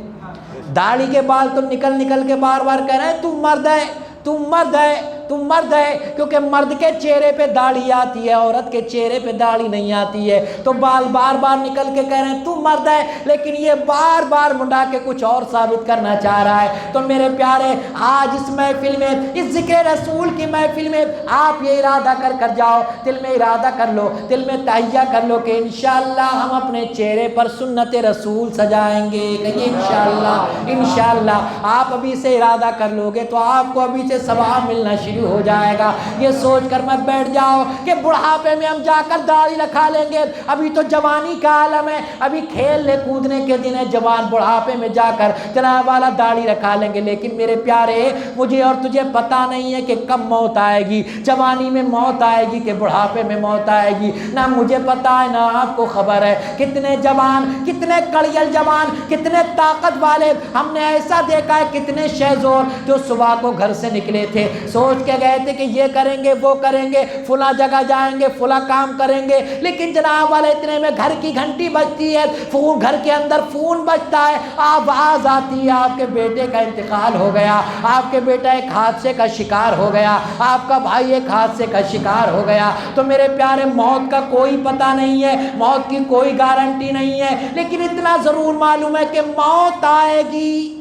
داڑھی کے بال تو نکل کے بار بار کہہ رہے ہیں تم مرد ہے، تم مرد ہے، تم مرد ہے، کیونکہ مرد کے چہرے پہ داڑھی آتی ہے، عورت کے چہرے پہ داڑھی نہیں آتی ہے۔ تو بال بار بار نکل کے کہہ رہے ہیں تم مرد ہے، لیکن یہ بار بار منڈا کے کچھ اور ثابت کرنا چاہ رہا ہے۔ تو میرے پیارے آج اس محفل میں، اس ذکر رسول کی محفل میں آپ یہ ارادہ کر جاؤ، دل میں ارادہ کر لو، دل میں تہیہ کر لو کہ انشاءاللہ ہم اپنے چہرے پر سنت رسول سجائیں گے، کہیے انشاءاللہ۔ انشاءاللہ آپ ابھی سے ارادہ کر لو گے تو آپ کو ابھی سے ثواب ملنا شروع شروع ہو جائے گا۔ یہ سوچ کر مت بیٹھ جاؤ کہ بڑھاپے میں ہم جا کر داڑھی رکھا لیں گے، ابھی تو جوانی کا عالم ہے، ابھی کھیلنے کودنے کے دن ہے، جوان بڑھاپے میں جا کر جناب والا داڑھی رکھا لیں گے۔ لیکن میرے پیارے، مجھے اور تجھے پتہ نہیں ہے کہ کب موت آئے گی، جوانی میں موت آئے گی کہ بڑھاپے میں موت آئے گی، نہ مجھے پتہ ہے نہ آپ کو خبر ہے۔ کتنے جوان، کتنے کڑیل جوان، کتنے طاقت والے ہم نے ایسا دیکھا ہے، کتنے شہزور جو صبح کو گھر سے نکلے تھے، سوچ کے گئے تھے کہ یہ کریں گے وہ کریں گے، فلاں جگہ جائیں گے، فلاں کام کریں گے، لیکن جناب والے اتنے میں گھر کی گھنٹی بجتی ہے، فون گھر کے اندر فون بجتا ہے، آواز آتی ہے آپ کے بیٹے کا انتقال ہو گیا، آپ کے بیٹا ایک حادثے کا شکار ہو گیا، آپ کا بھائی ایک حادثے کا شکار ہو گیا۔ تو میرے پیارے، موت کا کوئی پتہ نہیں ہے، موت کی کوئی گارنٹی نہیں ہے، لیکن اتنا ضرور معلوم ہے کہ موت آئے گی۔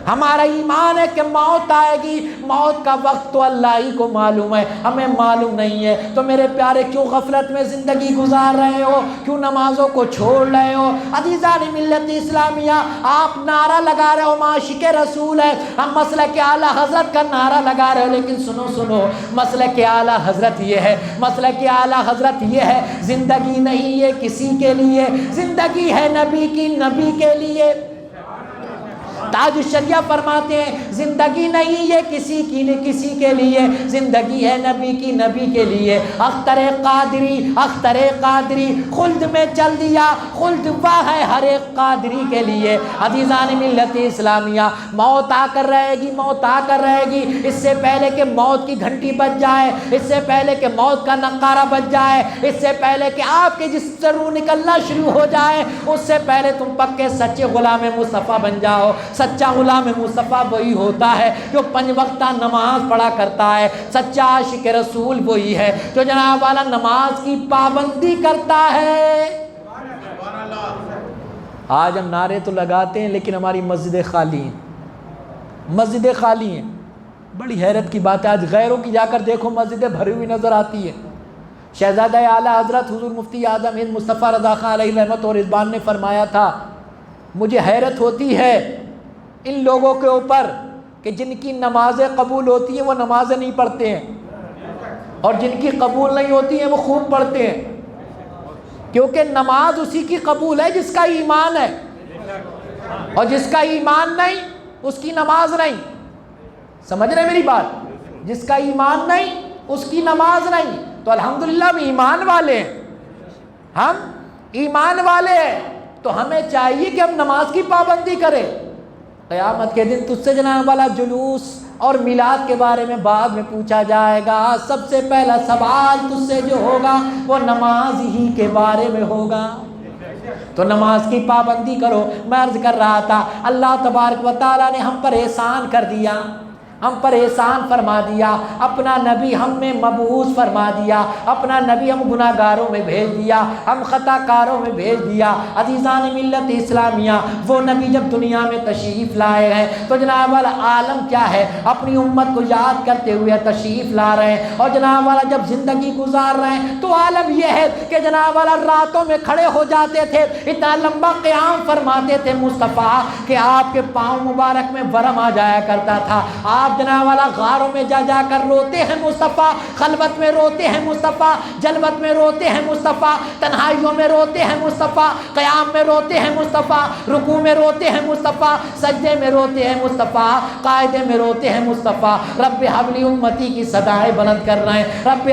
ہمارا ایمان ہے کہ موت آئے گی، موت کا وقت تو اللہ ہی کو معلوم ہے، ہمیں معلوم نہیں ہے۔ تو میرے پیارے، کیوں غفلت میں زندگی گزار رہے ہو؟ کیوں نمازوں کو چھوڑ رہے ہو؟ عزیزان ملت اسلامیہ، آپ نعرہ لگا رہے ہو معاشق رسول ہے، ہم مسلک اعلیٰ حضرت کا نعرہ لگا رہے ہو، لیکن سنو، مسلک اعلیٰ حضرت یہ ہے، مسلک اعلیٰ حضرت یہ ہے، زندگی نہیں یہ کسی کے لیے، زندگی ہے نبی کی، نبی کے لیے۔ تاج الشریعہ فرماتے ہیں زندگی نہیں یہ کسی کی نہیں کسی کے لیے، زندگی ہے نبی کی، نبی کے لیے۔ اختر قادری خلد میں چل دیا، خلد واہ ہے ہر ایک قادری کے لیے۔ عزیزان ملت اسلامیہ، موت آ کر رہے گی، موت آ کر رہے گی، اس سے پہلے کہ موت کی گھنٹی بج جائے، اس سے پہلے کہ موت کا نقارہ بج جائے، اس سے پہلے کہ آپ کے جسم سے روح نکلنا شروع ہو جائے، اس سے پہلے تم پکے سچے غلام مصطفیٰ بن جاؤ۔ سچا غلام مصطفیٰ وہی ہوتا ہے جو 5 وقتہ نماز پڑھا کرتا ہے، سچا عاشق رسول وہی ہے جو جناب والا نماز کی پابندی کرتا ہے۔ آج ہم نعرے تو لگاتے ہیں لیکن ہماری مسجدیں خالی ہیں، مسجدیں خالی ہیں۔ بڑی حیرت کی بات ہے، آج غیروں کی جا کر دیکھو مسجدیں بھری ہوئی نظر آتی ہیں۔ شہزادہ اعلیٰ حضرت حضور مفتی اعظم ہند مصطفیٰ رضا خان علیہ رحمت اور رضوان نے فرمایا تھا، مجھے حیرت ہوتی ہے ان لوگوں کے اوپر کہ جن کی نمازیں قبول ہوتی ہیں وہ نمازیں نہیں پڑھتے ہیں، اور جن کی قبول نہیں ہوتی ہیں وہ خوب پڑھتے ہیں، کیونکہ نماز اسی کی قبول ہے جس کا ایمان ہے، اور جس کا ایمان نہیں اس کی نماز نہیں۔ سمجھ رہے میری بات؟ جس کا ایمان نہیں اس کی نماز نہیں۔ تو الحمدللہ ہم ایمان والے ہیں، ہم ایمان والے ہیں، تو ہمیں چاہیے کہ ہم نماز کی پابندی کریں۔ قیامت کے دن تجھ سے جناب والا جلوس اور میلاد کے بارے میں بعد میں پوچھا جائے گا، سب سے پہلا سوال تجھ سے جو ہوگا وہ نماز ہی کے بارے میں ہوگا۔ تو نماز کی پابندی کرو۔ میں عرض کر رہا تھا، اللہ تبارک و تعالیٰ نے ہم پر احسان کر دیا، ہم پر احسان فرما دیا، اپنا نبی ہم میں مبعوث فرما دیا، اپنا نبی ہم گناہ گاروں میں بھیج دیا، ہم خطا کاروں میں بھیج دیا۔ عزیزان ملت اسلامیہ، وہ نبی جب دنیا میں تشریف لائے ہیں تو جناب والا عالم کیا ہے، اپنی امت کو یاد کرتے ہوئے تشریف لا رہے ہیں، اور جناب والا جب زندگی گزار رہے ہیں تو عالم یہ ہے کہ جناب والا راتوں میں کھڑے ہو جاتے تھے، اتنا لمبا قیام فرماتے تھے مصطفیٰ کہ آپ کے پاؤں مبارک میں ورم آ جایا کرتا تھا۔ آپ جناب والا غاروں میں جا جا کر روتے ہیں مصطفیٰ، خلوت میں روتے ہیں مصطفیٰ، جلوت میں روتے ہیں مصطفیٰ، تنہائیوں میں روتے ہیں مصطفیٰ، قیام میں روتے ہیں مصطفیٰ، رکوع میں روتے ہیں مصطفیٰ، سجدے میں روتے ہیں مصطفیٰ، قاعدے میں روتے ہیں مصطفیٰ۔ رب حبلی امتی کی صدائیں بلند کر رہے ہیں، رب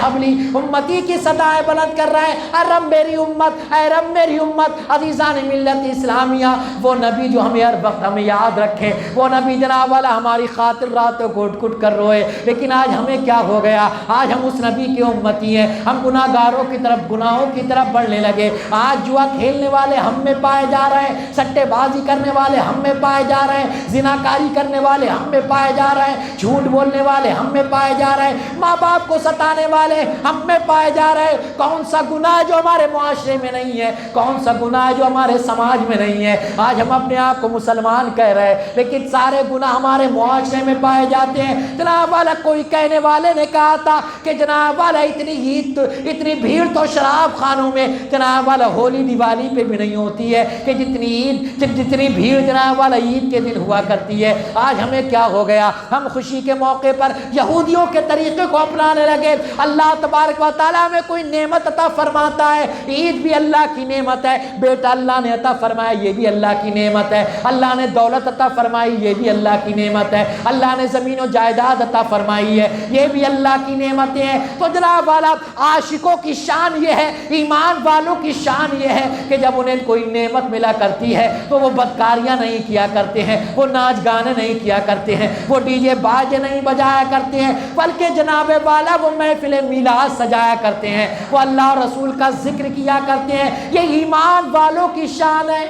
حبلی امتی کی صدائیں بلند کر رہے ہیں، اے رب میری امت، اے رب میری امت۔ عزیزان ملت اسلامیہ، وہ نبی جو ہمیں ہر وقت ہمیں یاد رکھے، وہ نبی جناب والا ہماری خاطر راتوں گھٹ گھٹ کر روئے، لیکن آج ہمیں کیا ہو گیا؟ آج ہم اس نبی کے امتی ہیں، ہم گناہ گاروں کی طرف، گناہوں کی طرف بڑھنے لگے۔ آج جوا کھیلنے والے ہم میں پائے جا رہے ہیں، سٹے بازی کرنے والے ہم میں پائے جا رہے ہیں، زناکاری کرنے والے ہم میں پائے جا رہے ہیں، جھوٹ بولنے والے ہم میں پائے جا رہے ہیں، ماں باپ کو ستانے والے ہم میں پائے جا رہے ہیں۔ کون سا گناہ جو ہمارے معاشرے میں نہیں ہے؟ کون سا گناہ جو ہمارے سماج میں نہیں ہے؟ آج ہم اپنے آپ کو مسلمان کہہ رہے ہیں، لیکن سارے گناہ ہمارے معاشرے میں پائے جاتے ہیں۔ جناب والا کوئی کہنے والے نے کہا تھا کہ جناب والا اتنی بھیڑ تو شراب خانوں میں جناب والا ہولی دیوالی پہ بھی نہیں ہوتی ہے کہ جتنی بھیڑ جناب والا عید کے دن ہوا کرتی ہے۔ آج ہمیں کیا ہو گیا، ہم خوشی کے موقع پر یہودیوں کے طریقے کو اپنانے لگے۔ اللہ تبارک و تعالیٰ میں کوئی نعمت عطا فرماتا ہے، عید بھی اللہ کی نعمت ہے، بیٹا اللہ نے عطا فرمایا یہ بھی اللہ کی نعمت ہے، اللہ نے دولت عطا فرمائی یہ بھی اللہ کی نعمت ہے، اللہ نے زمین و جائیداد عطا فرمائی ہے یہ بھی اللہ کی نعمتیں ہیں۔ تو جناب والا عاشقوں کی شان یہ ہے، ایمان والوں کی شان یہ ہے کہ جب انہیں کوئی نعمت ملا کرتی ہے تو وہ بدکاریاں نہیں کیا کرتے ہیں، وہ ناچ گانے نہیں کیا کرتے ہیں، وہ ڈی جے باجے نہیں بجایا کرتے ہیں، بلکہ جناب والا وہ محفل میلاد سجایا کرتے ہیں، وہ اللہ اور رسول کا ذکر کیا کرتے ہیں۔ یہ ایمان والوں کی شان ہے۔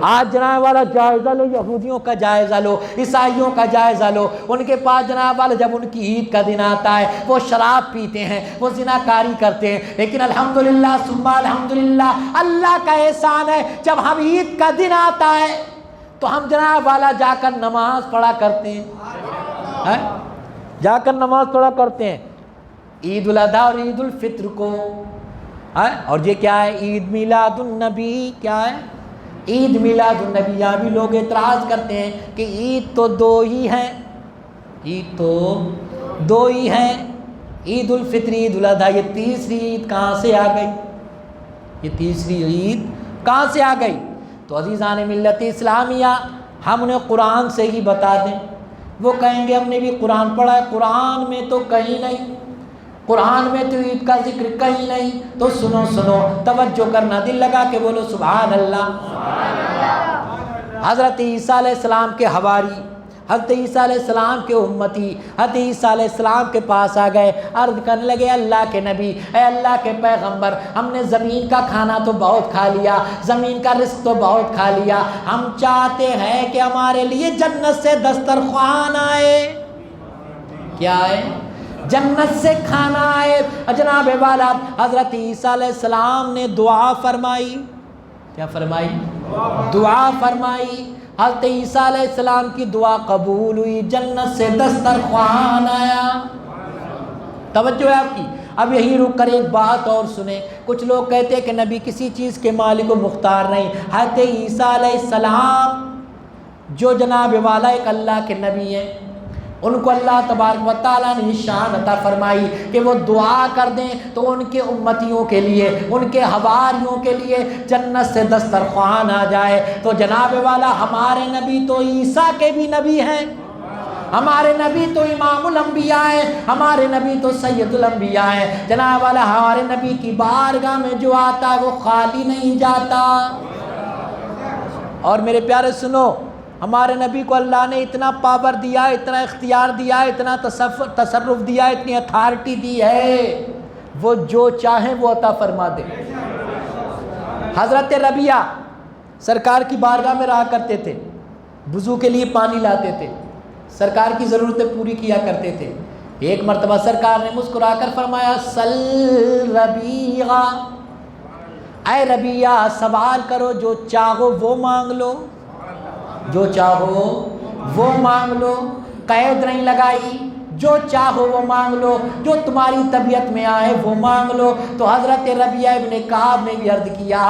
آج جناب والا جائزہ لو، یہودیوں کا جائزہ لو، عیسائیوں کا جائزہ لو، ان کے پاس جناب والا جب ان کی عید کا دن آتا ہے وہ شراب پیتے ہیں، وہ زناکاری کرتے ہیں، لیکن الحمدللہ ثم الحمدللہ اللہ کا احسان ہے جب ہم عید کا دن آتا ہے تو ہم جناب والا جا کر نماز پڑھا کرتے ہیں، جا کر نماز پڑھا کرتے ہیں عید الاضحیٰ اور عید الفطر کو۔ اور یہ کیا ہے، عید میلاد النبی، کیا ہے عید میلاد النبی۔ یہاں بھی لوگ اعتراض کرتے ہیں کہ عید تو دو ہی ہیں، عید تو دو ہی ہیں، عید الفطر عید الاضحیٰ، یہ تیسری عید کہاں سے آ گئی، یہ تیسری عید کہاں سے آ گئی؟ تو عزیزان ملت اسلامیہ ہم انہیں قرآن سے ہی بتا دیں، وہ کہیں گے ہم نے بھی قرآن پڑھا ہے، قرآن میں تو کہیں نہیں، قرآن میں تو عید کا ذکر کہیں نہیں۔ تو سنو توجہ کرنا، دل لگا کے بولو سبحان اللہ۔ حضرت عیسیٰ علیہ السلام کے حواری، حضرت عیسیٰ علیہ السلام کے امتی حضرت عیسیٰ علیہ السلام کے پاس آ گئے، عرض کرنے لگے اللہ کے نبی، اے اللہ کے پیغمبر، ہم نے زمین کا کھانا تو بہت کھا لیا، زمین کا رزق تو بہت کھا لیا، ہم چاہتے ہیں کہ ہمارے لیے جنت سے دسترخوان آئے۔ کیا ہے؟ جنت سے کھانا آئے۔ جناب والا حضرت عیسیٰ علیہ السلام نے دعا فرمائی، کیا فرمائی؟ دعا فرمائی۔ حضرت عیسیٰ علیہ السلام کی دعا قبول ہوئی، جنت سے دسترخوان آیا۔ توجہ ہے آپ کی؟ اب یہی رک کر ایک بات اور سنیں، کچھ لوگ کہتے ہیں کہ نبی کسی چیز کے مالک و مختار نہیں۔ حضرت عیسیٰ علیہ السلام جو جناب والا ایک اللہ کے نبی ہیں، ان کو اللہ تبارک و تعالیٰ نے شان عطا فرمائی کہ وہ دعا کر دیں تو ان کے امتیوں کے لیے، ان کے حواریوں کے لیے جنت سے دسترخوان آ جائے۔ تو جناب والا ہمارے نبی تو عیسیٰ کے بھی نبی ہیں، ہمارے نبی تو امام الانبیاء ہیں، ہمارے نبی تو سید الانبیاء ہیں۔ جناب والا ہمارے نبی کی بارگاہ میں جو آتا ہے وہ خالی نہیں جاتا۔ اور میرے پیارے سنو، ہمارے نبی کو اللہ نے اتنا پاور دیا، اتنا اختیار دیا، اتنا تصرف دیا، اتنی اتھارٹی دی ہے، وہ جو چاہیں وہ عطا فرما دے۔ حضرت ربیعہ سرکار کی بارگاہ میں رہا کرتے تھے، وضو کے لیے پانی لاتے تھے، سرکار کی ضرورتیں پوری کیا کرتے تھے۔ ایک مرتبہ سرکار نے مسکرا کر فرمایا سل ربیعہ، اے ربیعہ سوال کرو، جو چاہو وہ مانگ لو، جو چاہو وہ مانگ لو، قید نہیں لگائی، جو چاہو وہ مانگ لو، جو تمہاری طبیعت میں آئے وہ مانگ لو۔ تو حضرت ربیعہ ابن کعب نے بھی عرض کیا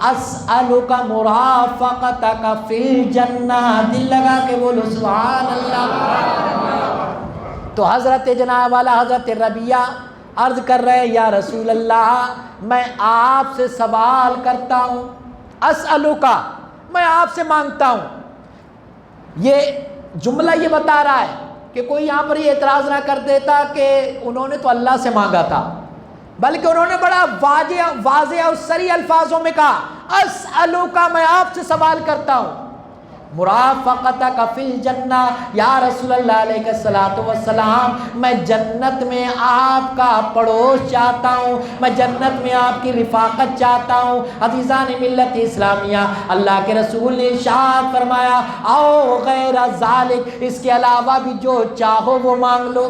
اسألک مرافقتک فی الجنہ، دل لگا کے بولو سبحان اللہ۔ تو حضرت جناب والا حضرت ربیعہ عرض کر رہے یا رسول اللہ میں آپ سے سوال کرتا ہوں، اسألک میں آپ سے مانگتا ہوں۔ یہ جملہ یہ بتا رہا ہے کہ کوئی یہاں پر یہ اعتراض نہ کر دیتا کہ انہوں نے تو اللہ سے مانگا تھا، بلکہ انہوں نے بڑا واضح اور صریح الفاظوں میں کہا اسألک میں آپ سے سوال کرتا ہوں، مرافقتک فی الجنہ، یا رسول اللہ علیہ الصلوۃ والسلام میں جنت میں آپ کا پڑوس چاہتا ہوں، میں جنت میں آپ کی رفاقت چاہتا ہوں۔ عزیزان ملت اسلامیہ، اللہ کے رسول نے ارشاد فرمایا او غیر ذالک، اس کے علاوہ بھی جو چاہو وہ مانگ لو،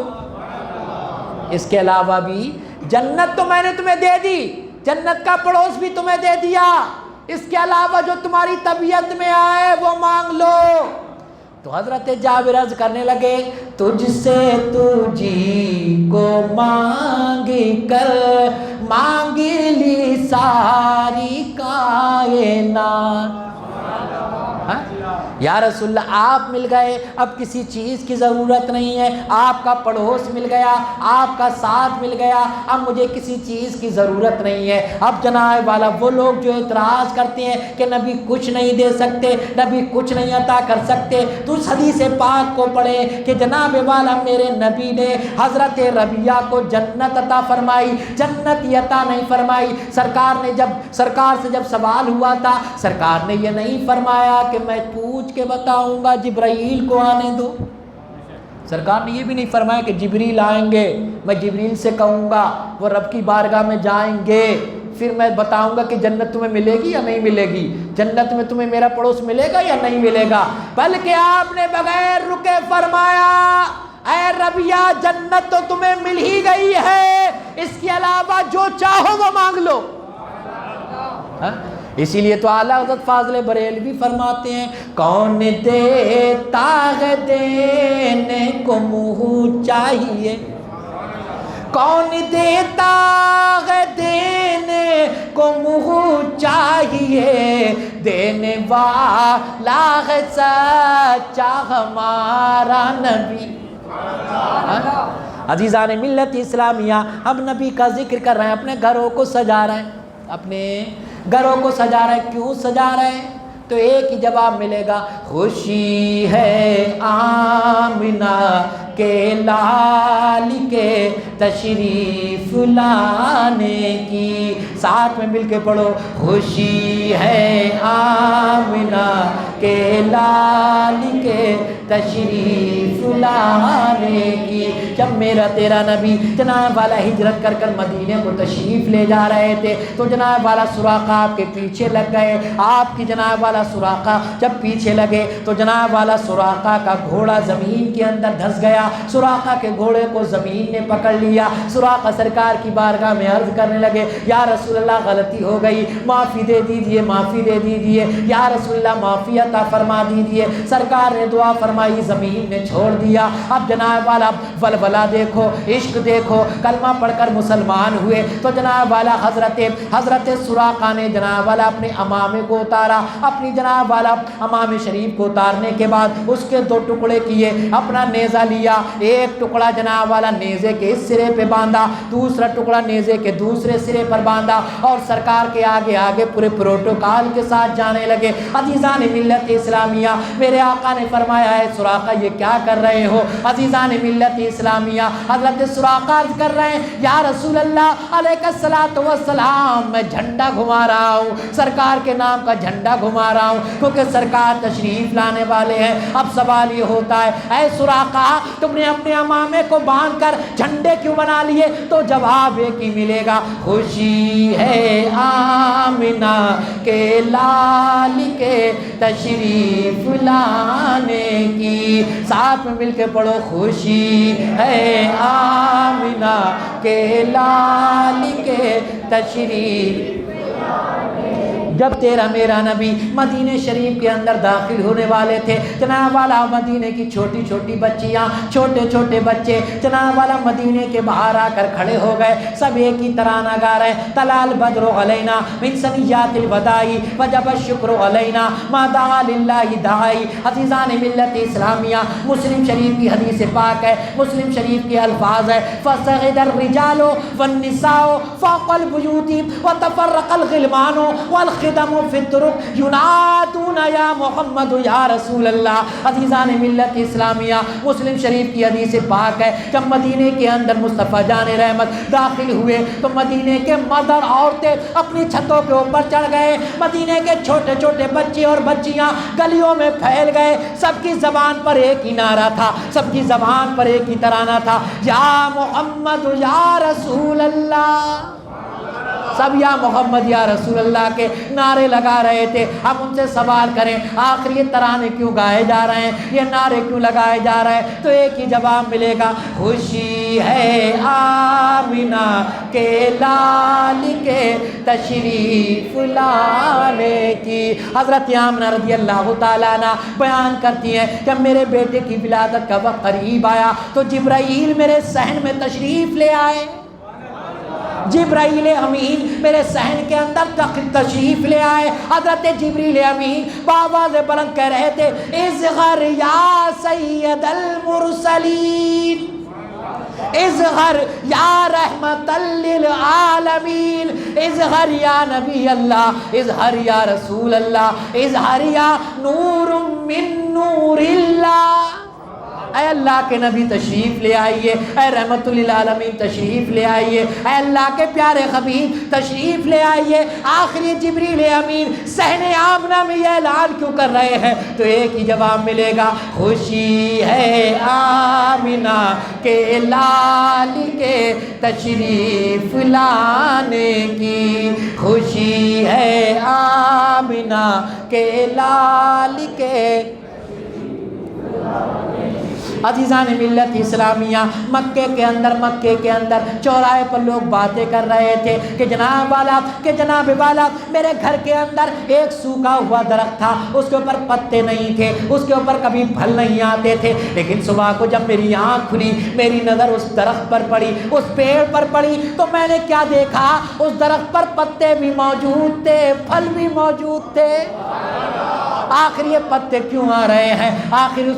اس کے علاوہ بھی جنت تو میں نے تمہیں دے دی، جنت کا پڑوس بھی تمہیں دے دیا، اس کے علاوہ جو تمہاری طبیعت میں آئے وہ مانگ لو۔ تو حضرت جابر عرض کرنے لگے تجھ سے تجھی کو مانگ کر مانگ لی ساری کائنات. یا رسول اللہ آپ مل گئے، اب کسی چیز کی ضرورت نہیں ہے، آپ کا پڑوس مل گیا، آپ کا ساتھ مل گیا، اب مجھے کسی چیز کی ضرورت نہیں ہے. اب جناب والا وہ لوگ جو اعتراض کرتے ہیں کہ نبی کچھ نہیں دے سکتے، نبی کچھ نہیں عطا کر سکتے، تو اس حدیث پاک کو پڑھے کہ جناب والا میرے نبی نے حضرت ربیہ کو جنت عطا فرمائی، جنت عطا نہیں فرمائی. سرکار نے سرکار سے جب سوال ہوا تھا، سرکار نے یہ نہیں فرمایا کہ میں پوچھ کے بتاؤں گا، جبرائیل کو آنے دو. سرکار نے یہ بھی نہیں فرمایا کہ جبریل آئیں گے، میں جبریل سے کہوں گا، وہ رب کی بارگاہ میں جائیں گے، پھر میں بتاؤں گا کہ جنت تمہیں ملے گی یا نہیں ملے گی، جنت میں تمہیں میرا پڑوس ملے گا یا نہیں ملے گا. بلکہ آپ نے بغیر رکے فرمایا اے ربیہ جنت تو تمہیں مل ہی گئی ہے، اس کے علاوہ جو چاہو وہ مانگ لو. اسی لیے تو اعلیٰ حضرت فاضل بریلوی فرماتے ہیں کون دیتا ہے دینے کو منہ چاہیے، کون دیتا ہے دینے کو منہ چاہیے، دینے والا ہے سچا ہمارا نبی. عزیزان ملت اسلامیہ، ہم نبی کا ذکر کر رہے ہیں، اپنے گھروں کو سجا رہے ہیں، اپنے گھروں کو سجا رہے ہیں. کیوں سجا رہے ہیں؟ تو ایک ہی جواب ملے گا، خوشی ہے آمنہ کے لال کے تشریف لانے کی. ساتھ میں مل کے پڑھو، خوشی ہے آمنہ کے لال کے تشریف لانے کی. جب میرا تیرا نبی جناب والا ہجرت کر کر مدینے کو تشریف لے جا رہے تھے تو جناب والا سراقہ آپ کے پیچھے لگ گئے. آپ کی جناب والا سراقہ جب پیچھے لگے تو جناب والا سراقہ کا گھوڑا زمین کے اندر دھس گیا. سراقہ کے گھوڑے کو زمین نے پکڑ لیا. سراقہ سرکار کی بارگاہ میں عرض کرنے لگے یا رسول اللہ غلطی ہو گئی، معافی دے دیجئے، معافی دے دیجئے، یا رسول اللہ معافی عطا فرما دیجئے. سرکار نے دعا فرمائی، زمین نے چھوڑ دیا. اب جناب والا ولولہ دیکھو، عشق دیکھو، کلمہ پڑھ کر مسلمان ہوئے. تو جناب والا حضرت سراقہ نے جناب والا اپنے امامے کو اتارا. اپنی جناب والا امام شریف کو اتارنے کے بعد اس کے دو ٹکڑے کیے، اپنا نیزہ لیا، ایک ٹکڑا جناب والا نیزے کے اس سرے پہ باندھا، دوسرا ٹکڑا نیزے کے دوسرے سرے پر باندھا اور سرکار کے آگے آگے پورے پروٹوکال کے ساتھ جانے لگے. عزیزان ملت اسلامیہ، میرے آقا نے فرمایا ہے سراقہ یہ کیا کر رہے ہو؟ عزیزان ملت اسلامیہ، حضرت سراقہ عرض کر رہے ہیں یا رسول اللہ علیہ الصلوۃ والسلام میں جھنڈا گھما رہا ہوں، سرکار کے نام کا جھنڈا گھما رہا ہوں کیونکہ سرکار تشریف لانے والے ہیں. اب سوال یہ ہوتا ہے اے سراقہ تم نے اپنے امامے کو باندھ کر جھنڈے کیوں بنا لیے؟ تو جواب ایک ہی ملے گا، خوشی ہے آمنہ کے لال کے تشریف لانے کی. ساتھ میں مل کے پڑھو، خوشی ہے آمنہ کے لال کے تشریف. جب تیرا میرا نبی مدینہ شریف کے اندر داخل ہونے والے تھے، جناب والا مدینے کی چھوٹی چھوٹی بچیاں، چھوٹے چھوٹے بچے جناب والا مدینے کے باہر آ کر کھڑے ہو گئے. سب ایک ہی ترانہ گا رہے ہیں، طلال بدر علینا من ثنیات الوداع وجب الشکر علینا ما دعا للہ داعی. عزیزان ملت اسلامیہ، مسلم شریف کی حدیث پاک ہے، مسلم شریف کے الفاظ ہے، فصعد الرجال والنساء فوق البیوت وتفرق الغلمان والخدم فی الطرق ینادون یا محمد یا رسول اللہ. عزیزان ملت اسلامیہ، مسلم شریف کی حدیث پاک ہے، جب مدینے کے اندر مصطفیٰ جان رحمت داخل ہوئے تو مدینے کے مدر عورتیں اپنی چھتوں کے اوپر چڑھ گئے، مدینے کے چھوٹے چھوٹے بچے اور بچیاں گلیوں میں پھیل گئے. سب کی زبان پر ایک ہی نعرہ تھا، سب کی زبان پر ایک ہی ترانہ تھا، یا محمد یا رسول اللہ. سب یا محمد یا رسول اللہ کے نعرے لگا رہے تھے۔ ہم ان سے سوال کریں آخر یہ ترانے کیوں گائے جا رہے ہیں، یہ نعرے کیوں لگائے جا رہے ہیں، تو ایک ہی جواب ملے گا، خوشی ہے آمنہ کے لال کے تشریف لانے کی۔ حضرت آمنہ رضی اللہ تعالیٰ عنہ بیان کرتی ہیں کہ میرے بیٹے کی ولادت کا وقت قریب آیا تو جبرائیل میرے صحن میں تشریف لے آئے، جبرائیل امین میرے صحن کے اندر تشریف لے آئے۔ حضرت جبریل امین بآواز بلند کہہ رہے تھے، اصغر یا سید المرسلین، اصغر یا رحمت للعالمین، اصغر یا نبی اللہ، اصغر یا رسول اللہ، اصغر یا نور من نور اللہ۔ اے اللہ کے نبی تشریف لے آئیے، اے رحمت للعالمین تشریف لے آئیے، اے اللہ کے پیارے حبیب تشریف لے آئیے۔ آخری جبریل امین صحن آمنہ میں یہ اعلان کیوں کر رہے ہیں، تو ایک ہی جواب ملے گا، خوشی ہے آمنہ کے لال کے تشریف لانے کی، خوشی ہے آمنہ کے لال کے۔ عزیزان ملت اسلامیہ، مکے کے اندر چوراہے پر لوگ باتیں کر رہے تھے کہ جناب والا میرے گھر کے اندر ایک سوکھا ہوا درخت تھا، اس کے اوپر پتے نہیں تھے، اس کے اوپر کبھی پھل نہیں آتے تھے، لیکن صبح کو جب میری آنکھ کھلی، میری نظر اس درخت پر پڑی، اس پیڑ پر پڑی، تو میں نے کیا دیکھا، اس درخت پر پتے بھی موجود تھے، پھل بھی موجود تھے۔ آخر یہ پتے کیوں آ رہے ہیں، آخر اس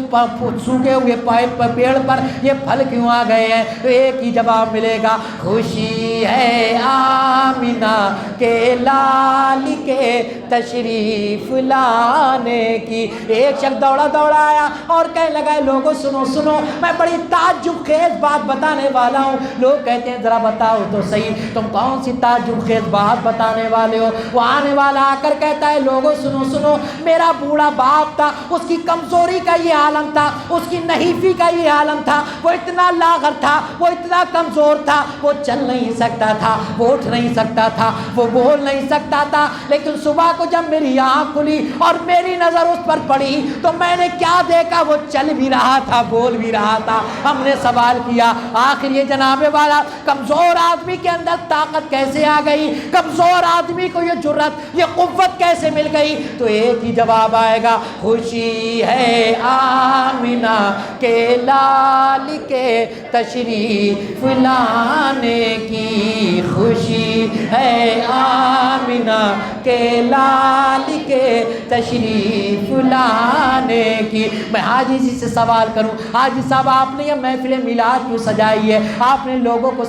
سوکھے ہوئے پیڑ پر یہ پھل کیوں آ گئے ہیں، تو ایک ہی جواب ملے گا، خوشی ہے آمنہ کے لال کے تشریف لانے کی۔ ایک شخص دوڑا آیا اور کہنے لگا، لوگوں سنو، میں بڑی تعجب خیز بات بتانے والا ہوں۔ لوگ کہتے ہیں ذرا بتاؤ تو صحیح، تم کون سی تعجب خیز بات بتانے والے ہو؟ وہ آنے والا آ کر کہتا ہے، لوگوں سنو، میرا بوڑھا باپ تھا، اس کی کمزوری کا یہ عالم تھا، اس کی نحیفی کا یہ عالم تھا، وہ اتنا لاغر تھا، وہ اتنا کمزور تھا، وہ چل نہیں سکتا تھا، وہ اٹھ نہیں سکتا تھا، وہ بول نہیں سکتا تھا، لیکن صبح کو جب میری آنکھ کھلی اور میری نظر اس پر پڑی تو میں نے کیا دیکھا، وہ چل بھی رہا تھا، بول بھی رہا تھا۔ ہم نے سوال کیا، آخر یہ جناب والا کمزور آدمی کے اندر طاقت کیسے آ گئی، کمزور آدمی کو یہ جرأت، یہ قوت کیسے مل گئی؟ تو ایک ہی جواب آئے گا، خوشی ہے آمنہ کے لال کے تشریف لانے کی، خوشی ہے آمنہ کے لال کے تشریف لانے کی۔ میں حاجی جی سے سوال کروں، حاجی صاحب آپ نے یہ محفل میلاد کیوں سجائی ہے، آپ نے لوگوں کو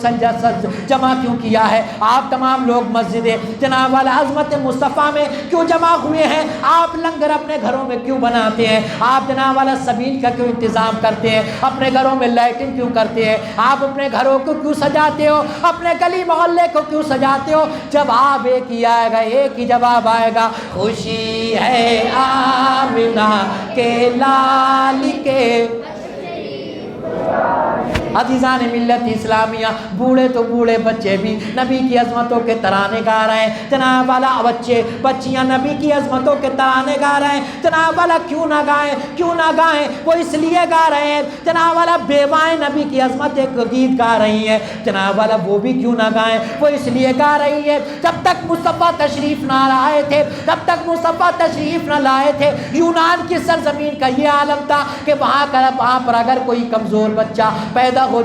جمع کیوں کیا ہے، آپ تمام لوگ مسجد جناب والا عظمت مصطفیٰ میں کیوں جمع ہوئے ہیں، آپ لنگر اپنے گھروں میں کیوں بناتے ہیں، آپ جناب والا سبیل کا کیوں انتظام کرتے ہیں، اپنے گھروں میں لائٹنگ کیوں کرتے ہیں، آپ اپنے گھروں کو کیوں سجاتے ہو، اپنے گلی محلے کو کیوں سجاتے ہو؟ جواب ایک ہی آئے گا، ایک ہی جواب آئے گا، خوشی ہے آمنہ کے لال کے۔ عزیزان ملت اسلامیہ، بوڑھے تو بوڑھے بچے بھی نبی کی عظمتوں کے ترانے گا رہے ہیں، جناب والا بچیاں نبی کی عظمتوں کے ترانے گا رہے ہیں، جناب والا کیوں نہ گائیں، وہ اس لیے گا رہے ہیں، جناب والا بیوائیں نبی کی عظمت ایک گیت گا رہی ہیں، جناب والا وہ بھی کیوں نہ گائیں، وہ اس لیے گا رہی ہے، جب تک مصطفیٰ تشریف نہ لائے تھے، جب تک مصطفیٰ تشریف نہ لائے تھے، یونان کی سرزمین کا یہ عالم تھا کہ وہاں پر اگر کوئی کمزور بچہ پیدا ہو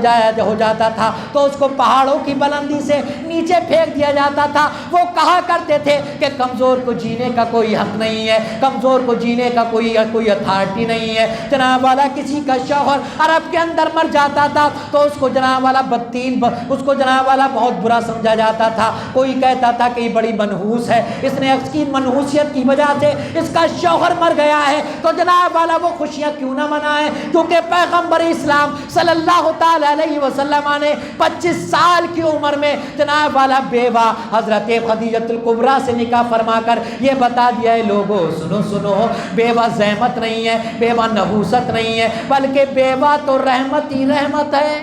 جاتا تھا تو اس کو پہاڑوں کی بلندی سے نیچے پھینک دیا جاتا تھا۔ وہ کہا کرتے تھے کہ کمزور کو جینے کا کوئی حق نہیں ہے، کمزور کو جینے کا کوئی اتھارٹی نہیں ہے۔ جناب والا کسی کا شوہر عرب کے اندر مر جاتا تھا تو اس کو جناب والا اس کو جناب والا بہت برا سمجھا جاتا تھا، کوئی کہتا تھا کہ یہ بڑی منحوس ہے، اس نے اس کی منحوسیت کی وجہ سے اس کا شوہر مر گیا ہے، تو جناب والا وہ خوشیاں کیوں نہ منائیں؟ کیونکہ پیغمبر اسلام صلی اللہ تعالی علیہ وسلم نے 25 سال کی عمر میں جناب والا بیوہ حضرت خدیجۃ الکبریٰ سے نکاح فرما کر یہ بتا دیا ہے، لوگوں سنو، بیوہ زحمت نہیں ہے، بیوہ نحوست نہیں ہے، بلکہ بیوہ تو رحمت ہی رحمت ہے۔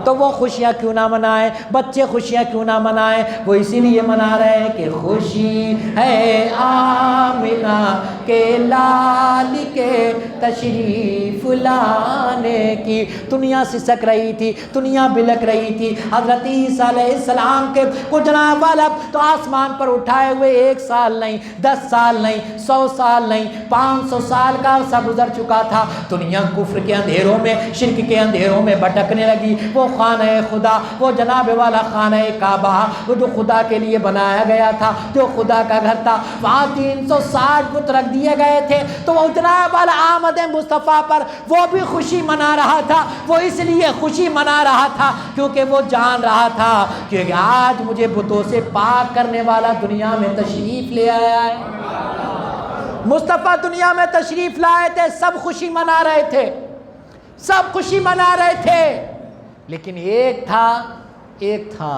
تو وہ خوشیاں کیوں نہ منائیں، بچے خوشیاں کیوں نہ منائیں؟ وہ اسی لیے منا رہے ہیں کہ خوشی ہے آمنہ کے لال کے تشریف لانے کی۔ دنیا سسک رہی تھی، دنیا بلک رہی تھی، حضرت عیسیٰ علیہ السلام کے کو جناب والا تو آسمان پر اٹھائے ہوئے 1 سال نہیں، 10 سال نہیں، 100 سال نہیں، 500 سال کا عرصہ گزر چکا تھا۔ دنیا کفر کے اندھیروں میں، شرک کے اندھیروں میں بھٹکنے لگی۔ وہ خانہ خدا، وہ جناب والا خانہ کعبہ، وہ جو خدا کے لیے بنایا گیا تھا، جو خدا کا گھر تھا، وہاں 360 بت رکھ دیے گئے تھے۔ تو وہ جناب والا آمد مصطفیٰ پر وہ بھی خوشی منا رہا تھا۔ وہ اس لیے خوشی منا رہا تھا کیونکہ وہ جان رہا تھا کہ آج مجھے بتوں سے پاک کرنے والا دنیا میں تشریف لے آیا ہے۔ مصطفیٰ دنیا میں تشریف لائے تھے، سب خوشی منا رہے تھے، سب خوشی منا رہے تھے، لیکن ایک تھا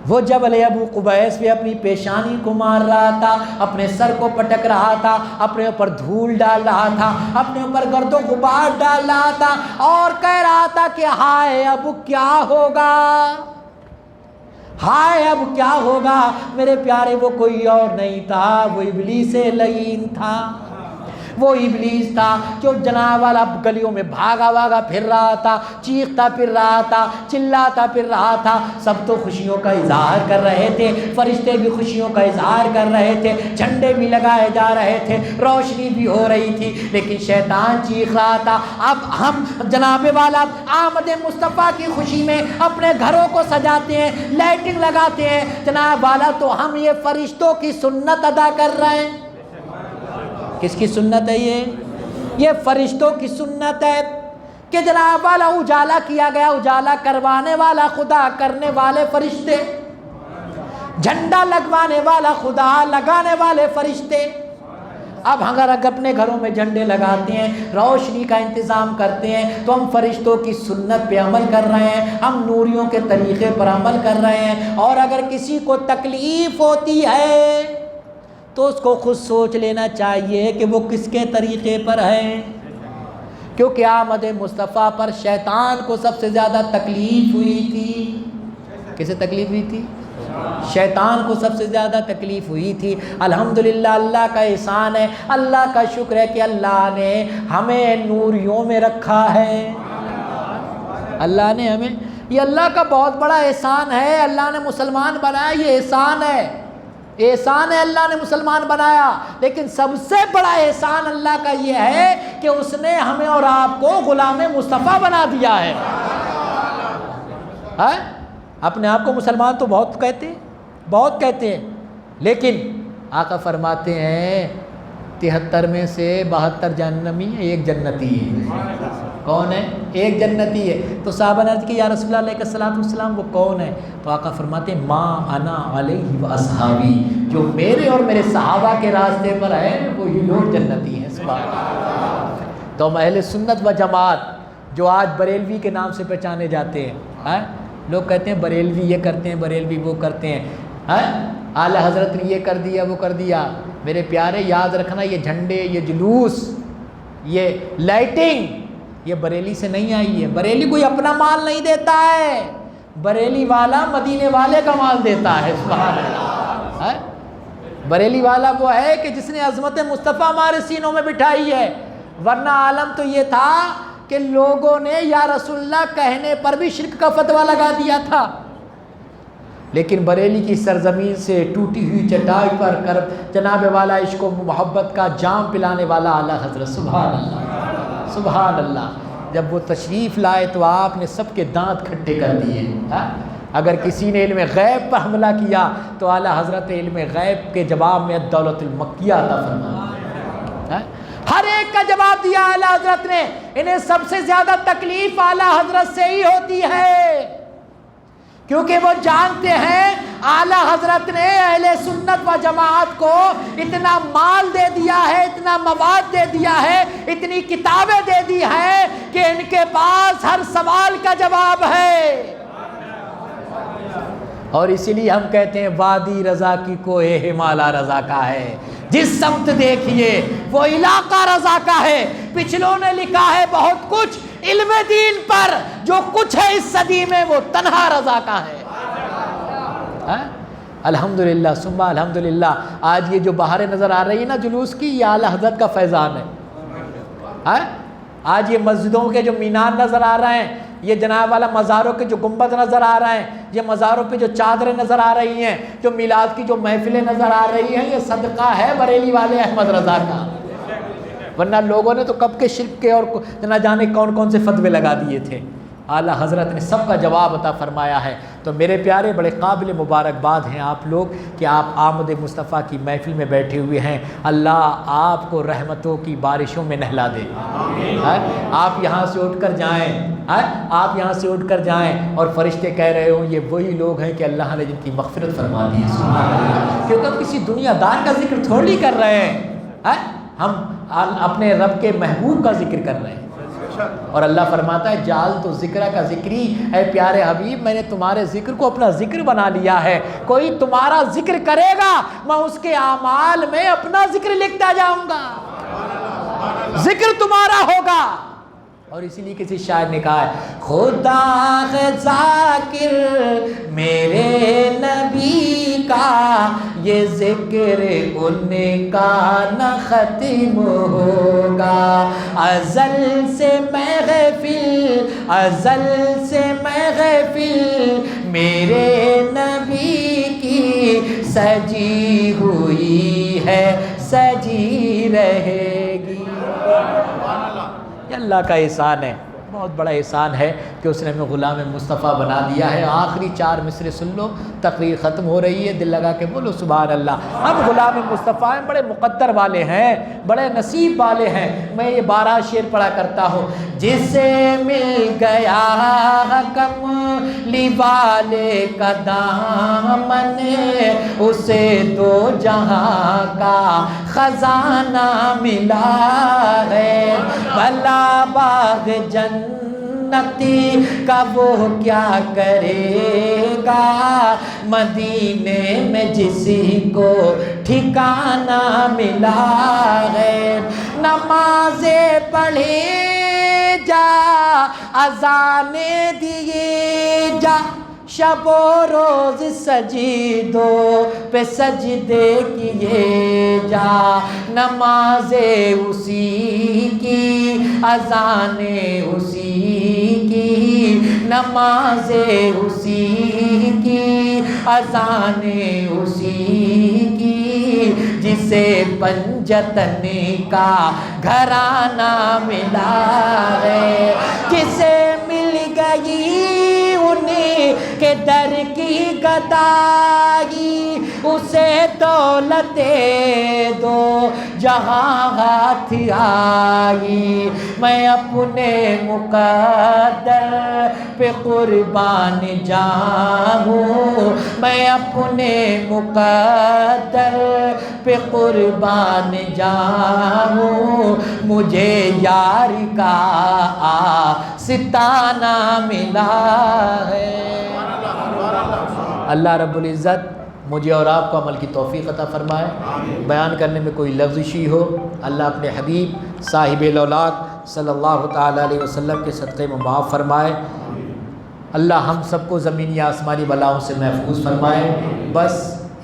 وہ جبل ابو قبیس پہ اپنی پیشانی کو مار رہا تھا، اپنے سر کو پٹک رہا تھا، اپنے اوپر دھول ڈال رہا تھا، اپنے اوپر گرد و غبار ڈال رہا تھا اور کہہ رہا تھا کہ ہائے اب کیا ہوگا، ہائے اب کیا ہوگا۔ میرے پیارے وہ کوئی اور نہیں تھا، وہ ابلیس لعین تھا۔ وہ ابلیس تھا جو جناب والا گلیوں میں بھاگا پھر رہا تھا، چیختا پھر رہا تھا، چلاتا پھر رہا تھا۔ سب تو خوشیوں کا اظہار کر رہے تھے، فرشتے بھی خوشیوں کا اظہار کر رہے تھے، جھنڈے بھی لگائے جا رہے تھے، روشنی بھی ہو رہی تھی، لیکن شیطان چیخ رہا تھا اب ہم جناب والا آمد مصطفیٰ کی خوشی میں اپنے گھروں کو سجاتے ہیں، لائٹنگ لگاتے ہیں جناب والا، تو ہم یہ فرشتوں کی سنت ادا کر رہے ہیں۔ کس کی سنت ہے یہ فرشتوں کی سنت ہے کہ جناب والا اجالا کیا گیا، اجالا کروانے والا خدا، کرنے والے فرشتے، جھنڈا لگوانے والا خدا، لگانے والے فرشتے۔ اب اگر اپنے گھروں میں جھنڈے لگاتے ہیں، روشنی کا انتظام کرتے ہیں، تو ہم فرشتوں کی سنت پہ عمل کر رہے ہیں، ہم نوریوں کے طریقے پر عمل کر رہے ہیں۔ اور اگر کسی کو تکلیف ہوتی ہے تو اس کو خود سوچ لینا چاہیے کہ وہ کس کے طریقے پر ہے، کیونکہ آمد مصطفیٰ پر شیطان کو سب سے زیادہ تکلیف ہوئی تھی۔ کسے تکلیف ہوئی تھی؟ شیطان کو سب سے زیادہ تکلیف ہوئی تھی۔ الحمدللہ اللہ کا احسان ہے، اللہ کا شکر ہے کہ اللہ نے ہمیں نوریوں میں رکھا ہے۔ اللہ نے ہمیں، یہ اللہ کا بہت بڑا احسان ہے، اللہ نے مسلمان بنایا، یہ احسان ہے، احسان ہے اللہ نے مسلمان بنایا۔ لیکن سب سے بڑا احسان اللہ کا یہ ہے کہ اس نے ہمیں اور آپ کو غلام مصطفیٰ بنا دیا ہے۔ اپنے آپ کو مسلمان تو بہت کہتے ہیں، لیکن آقا فرماتے ہیں 73 میں سے 72 جہنمی ہیں، ایک جنتی ہے۔ کون ہے؟ ایک جنتی ہے۔ تو صحابہ نے عرض کی یا رسول اللہ علیہ السلام وہ کون ہے؟ تو آقا فرماتے ہیں ما انا علیہ و اصحابی، جو میرے اور میرے صحابہ کے راستے پر ہے وہی لوگ جنتی ہیں۔ سبحان اللہ۔ تو اہل سنت و جماعت جو آج بریلوی کے نام سے پہچانے جاتے ہیں، لوگ کہتے ہیں بریلوی یہ کرتے ہیں، بریلوی وہ کرتے ہیں، اعلی حضرت نے یہ کر دیا وہ کر دیا۔ میرے پیارے یاد رکھنا، یہ جھنڈے، یہ جلوس، یہ لائٹنگ یہ بریلی سے نہیں آئی ہے۔ بریلی کوئی اپنا مال نہیں دیتا ہے، بریلی والا مدینے والے کا مال دیتا ہے۔ سبحان اللہ۔ بریلی والا وہ ہے کہ جس نے عظمت مصطفیٰ ہمارے سینوں میں بٹھائی ہے، ورنہ عالم تو یہ تھا کہ لوگوں نے یا رسول اللہ کہنے پر بھی شرک کا فتویٰ لگا دیا تھا۔ لیکن بریلی کی سرزمین سے ٹوٹی ہوئی چٹائی پر کر جناب والا عشق و محبت کا جام پلانے والا اعلیٰ حضرت، سبحان اللہ سبحان اللہ، جب وہ تشریف لائے تو آپ نے سب کے دانت کھٹے کر دیے۔ اگر کسی نے علم غیب پر حملہ کیا تو اعلیٰ حضرت علم غیب کے جواب میں دولت المکیہ عطا فرمایا، ہر ایک کا جواب دیا اعلیٰ حضرت نے۔ انہیں سب سے زیادہ تکلیف اعلیٰ حضرت سے ہی ہوتی ہے، کیونکہ وہ جانتے ہیں اعلیٰ حضرت نے اہل سنت و جماعت کو اتنا مال دے دیا ہے، اتنا مواد دے دیا ہے، اتنی کتابیں دے دی ہیں کہ ان کے پاس ہر سوال کا جواب ہے۔ اور اسی لیے ہم کہتے ہیں وادی رضا کی کوہ ہمالا رضا کا ہے، جس سمت دیکھیے وہ علاقہ رضا کا ہے۔ پچھلوں نے لکھا ہے بہت کچھ، علم دین پر جو کچھ ہے اس صدی میں وہ تنہا رضا کا ہے۔ الحمدللہ ثم الحمدللہ، آج یہ جو بہاریں نظر آ رہی ہے نا جلوس کی، یہ اعلیٰ حضرت کا فیضان ہے۔ آج یہ مسجدوں کے جو مینار نظر آ رہے ہیں، یہ جناب والا مزاروں کے جو گنبد نظر آ رہے ہیں، یہ مزاروں پہ جو چادریں نظر آ رہی ہیں، جو میلاد کی جو محفلیں نظر آ رہی ہیں، یہ صدقہ ہے بریلی والے احمد رضا کا، ورنہ لوگوں نے تو کب کے شرک کے اور نہ جانے کون کون سے فتوے لگا دیے تھے۔ اعلیٰ حضرت نے سب کا جواب عطا فرمایا ہے۔ تو میرے پیارے بڑے قابل مبارکباد ہیں آپ لوگ کہ آپ آمد مصطفیٰ کی محفل میں بیٹھے ہوئے ہیں۔ اللہ آپ کو رحمتوں کی بارشوں میں نہلا دے۔ آپ یہاں سے اٹھ کر جائیں، آپ یہاں سے اٹھ کر جائیں اور فرشتے کہہ رہے ہوں یہ وہی لوگ ہیں کہ اللہ نے جن کی مغفرت فرما دی ہے۔ سبحان اللہ، کیونکہ ہم کسی دنیا دار کا ذکر تھوڑی کر رہے ہیں، ہم اپنے رب کے محبوب کا ذکر کر رہے ہیں۔ اور اللہ فرماتا ہے جال تو ذکر کا ذکری، اے پیارے حبیب میں نے تمہارے ذکر کو اپنا ذکر بنا لیا ہے۔ کوئی تمہارا ذکر کرے گا میں اس کے اعمال میں اپنا ذکر لکھتا جاؤں گا، ذکر تمہارا ہوگا۔ اور اسی لیے کسی شاعر نے کہا ہے خدا ہے ذاکر میرے نبی کا، یہ ذکر ان کا نہ ختم ہوگا۔ ازل سے محفل، ازل سے محفل میرے نبی کی سجی ہوئی ہے، سجی رہے گی۔ یہ اللہ کا احسان ہے، بہت بڑا احسان ہے کہ اس نے ہمیں غلام مصطفیٰ بنا دیا ہے۔ آخری 4 مصرے سن لو، تقریر ختم ہو رہی ہے، دل لگا کے بولو سبحان اللہ۔ ہم غلام مصطفیٰ ہیں، بڑے مقدر والے ہیں، بڑے نصیب والے ہیں۔ میں یہ 12 شعر پڑھا کرتا ہوں۔ جسے مل گیا کملی والے کا دامن، اسے 2 جہاں کا خزانہ ملا ہے۔ بھلا باغ جنتی کا وہ کیا کرے گا، مدینے میں جسی کو ٹھکانہ ملا ہے۔ نمازیں پڑھے جا، اذانیں دیے جا، شب و روز سجدوں پہ سجدے کیے جا۔ نمازیں اسی کی، اذانیں اسی کی، نمازیں اسی کی، اذانیں اسی کی، جسے پنجتن کا گھرانہ ملا ہے۔ جسے مل گئی انہیں کہ در کی گدائی، اسے دولت 2 جہاں ہاتھ آئی۔ میں اپنے مقدر پہ قربان جاؤں، میں اپنے مقدر پہ قربان جاؤں، مجھے یار کا آستانہ ملا ہے۔ اللہ رب العزت مجھے اور آپ کو عمل کی توفیق عطا فرمائے۔ بیان کرنے میں کوئی لغزشی ہو، اللہ اپنے حبیب صاحب الاولاق صلی اللہ تعالیٰ علیہ وسلم کے صدقے میں معاف فرمائے۔ اللہ ہم سب کو زمینی آسمانی بلاؤں سے محفوظ فرمائے۔ بس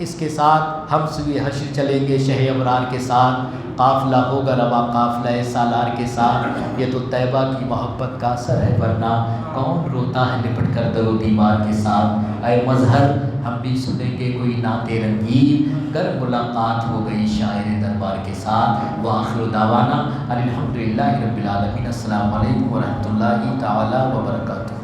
اس کے ساتھ ہم سوی حشر چلیں گے شہ ابرار کے ساتھ، قافلہ ہوگا رواں قافلہ سالار کے ساتھ۔ یہ تو طیبہ کی محبت کا اثر ہے، ورنہ کون روتا ہے لپٹ کر در و دیوار کے ساتھ۔ اے مظہر ہم بھی سنیں گے کوئی نعت رنگین، گر ملاقات ہو گئی شاعر دربار کے ساتھ۔ وآخر دعوانا الحمدللہ رب العالمین۔ السلام علیکم ورحمۃ اللہ تعالی وبرکاتہ۔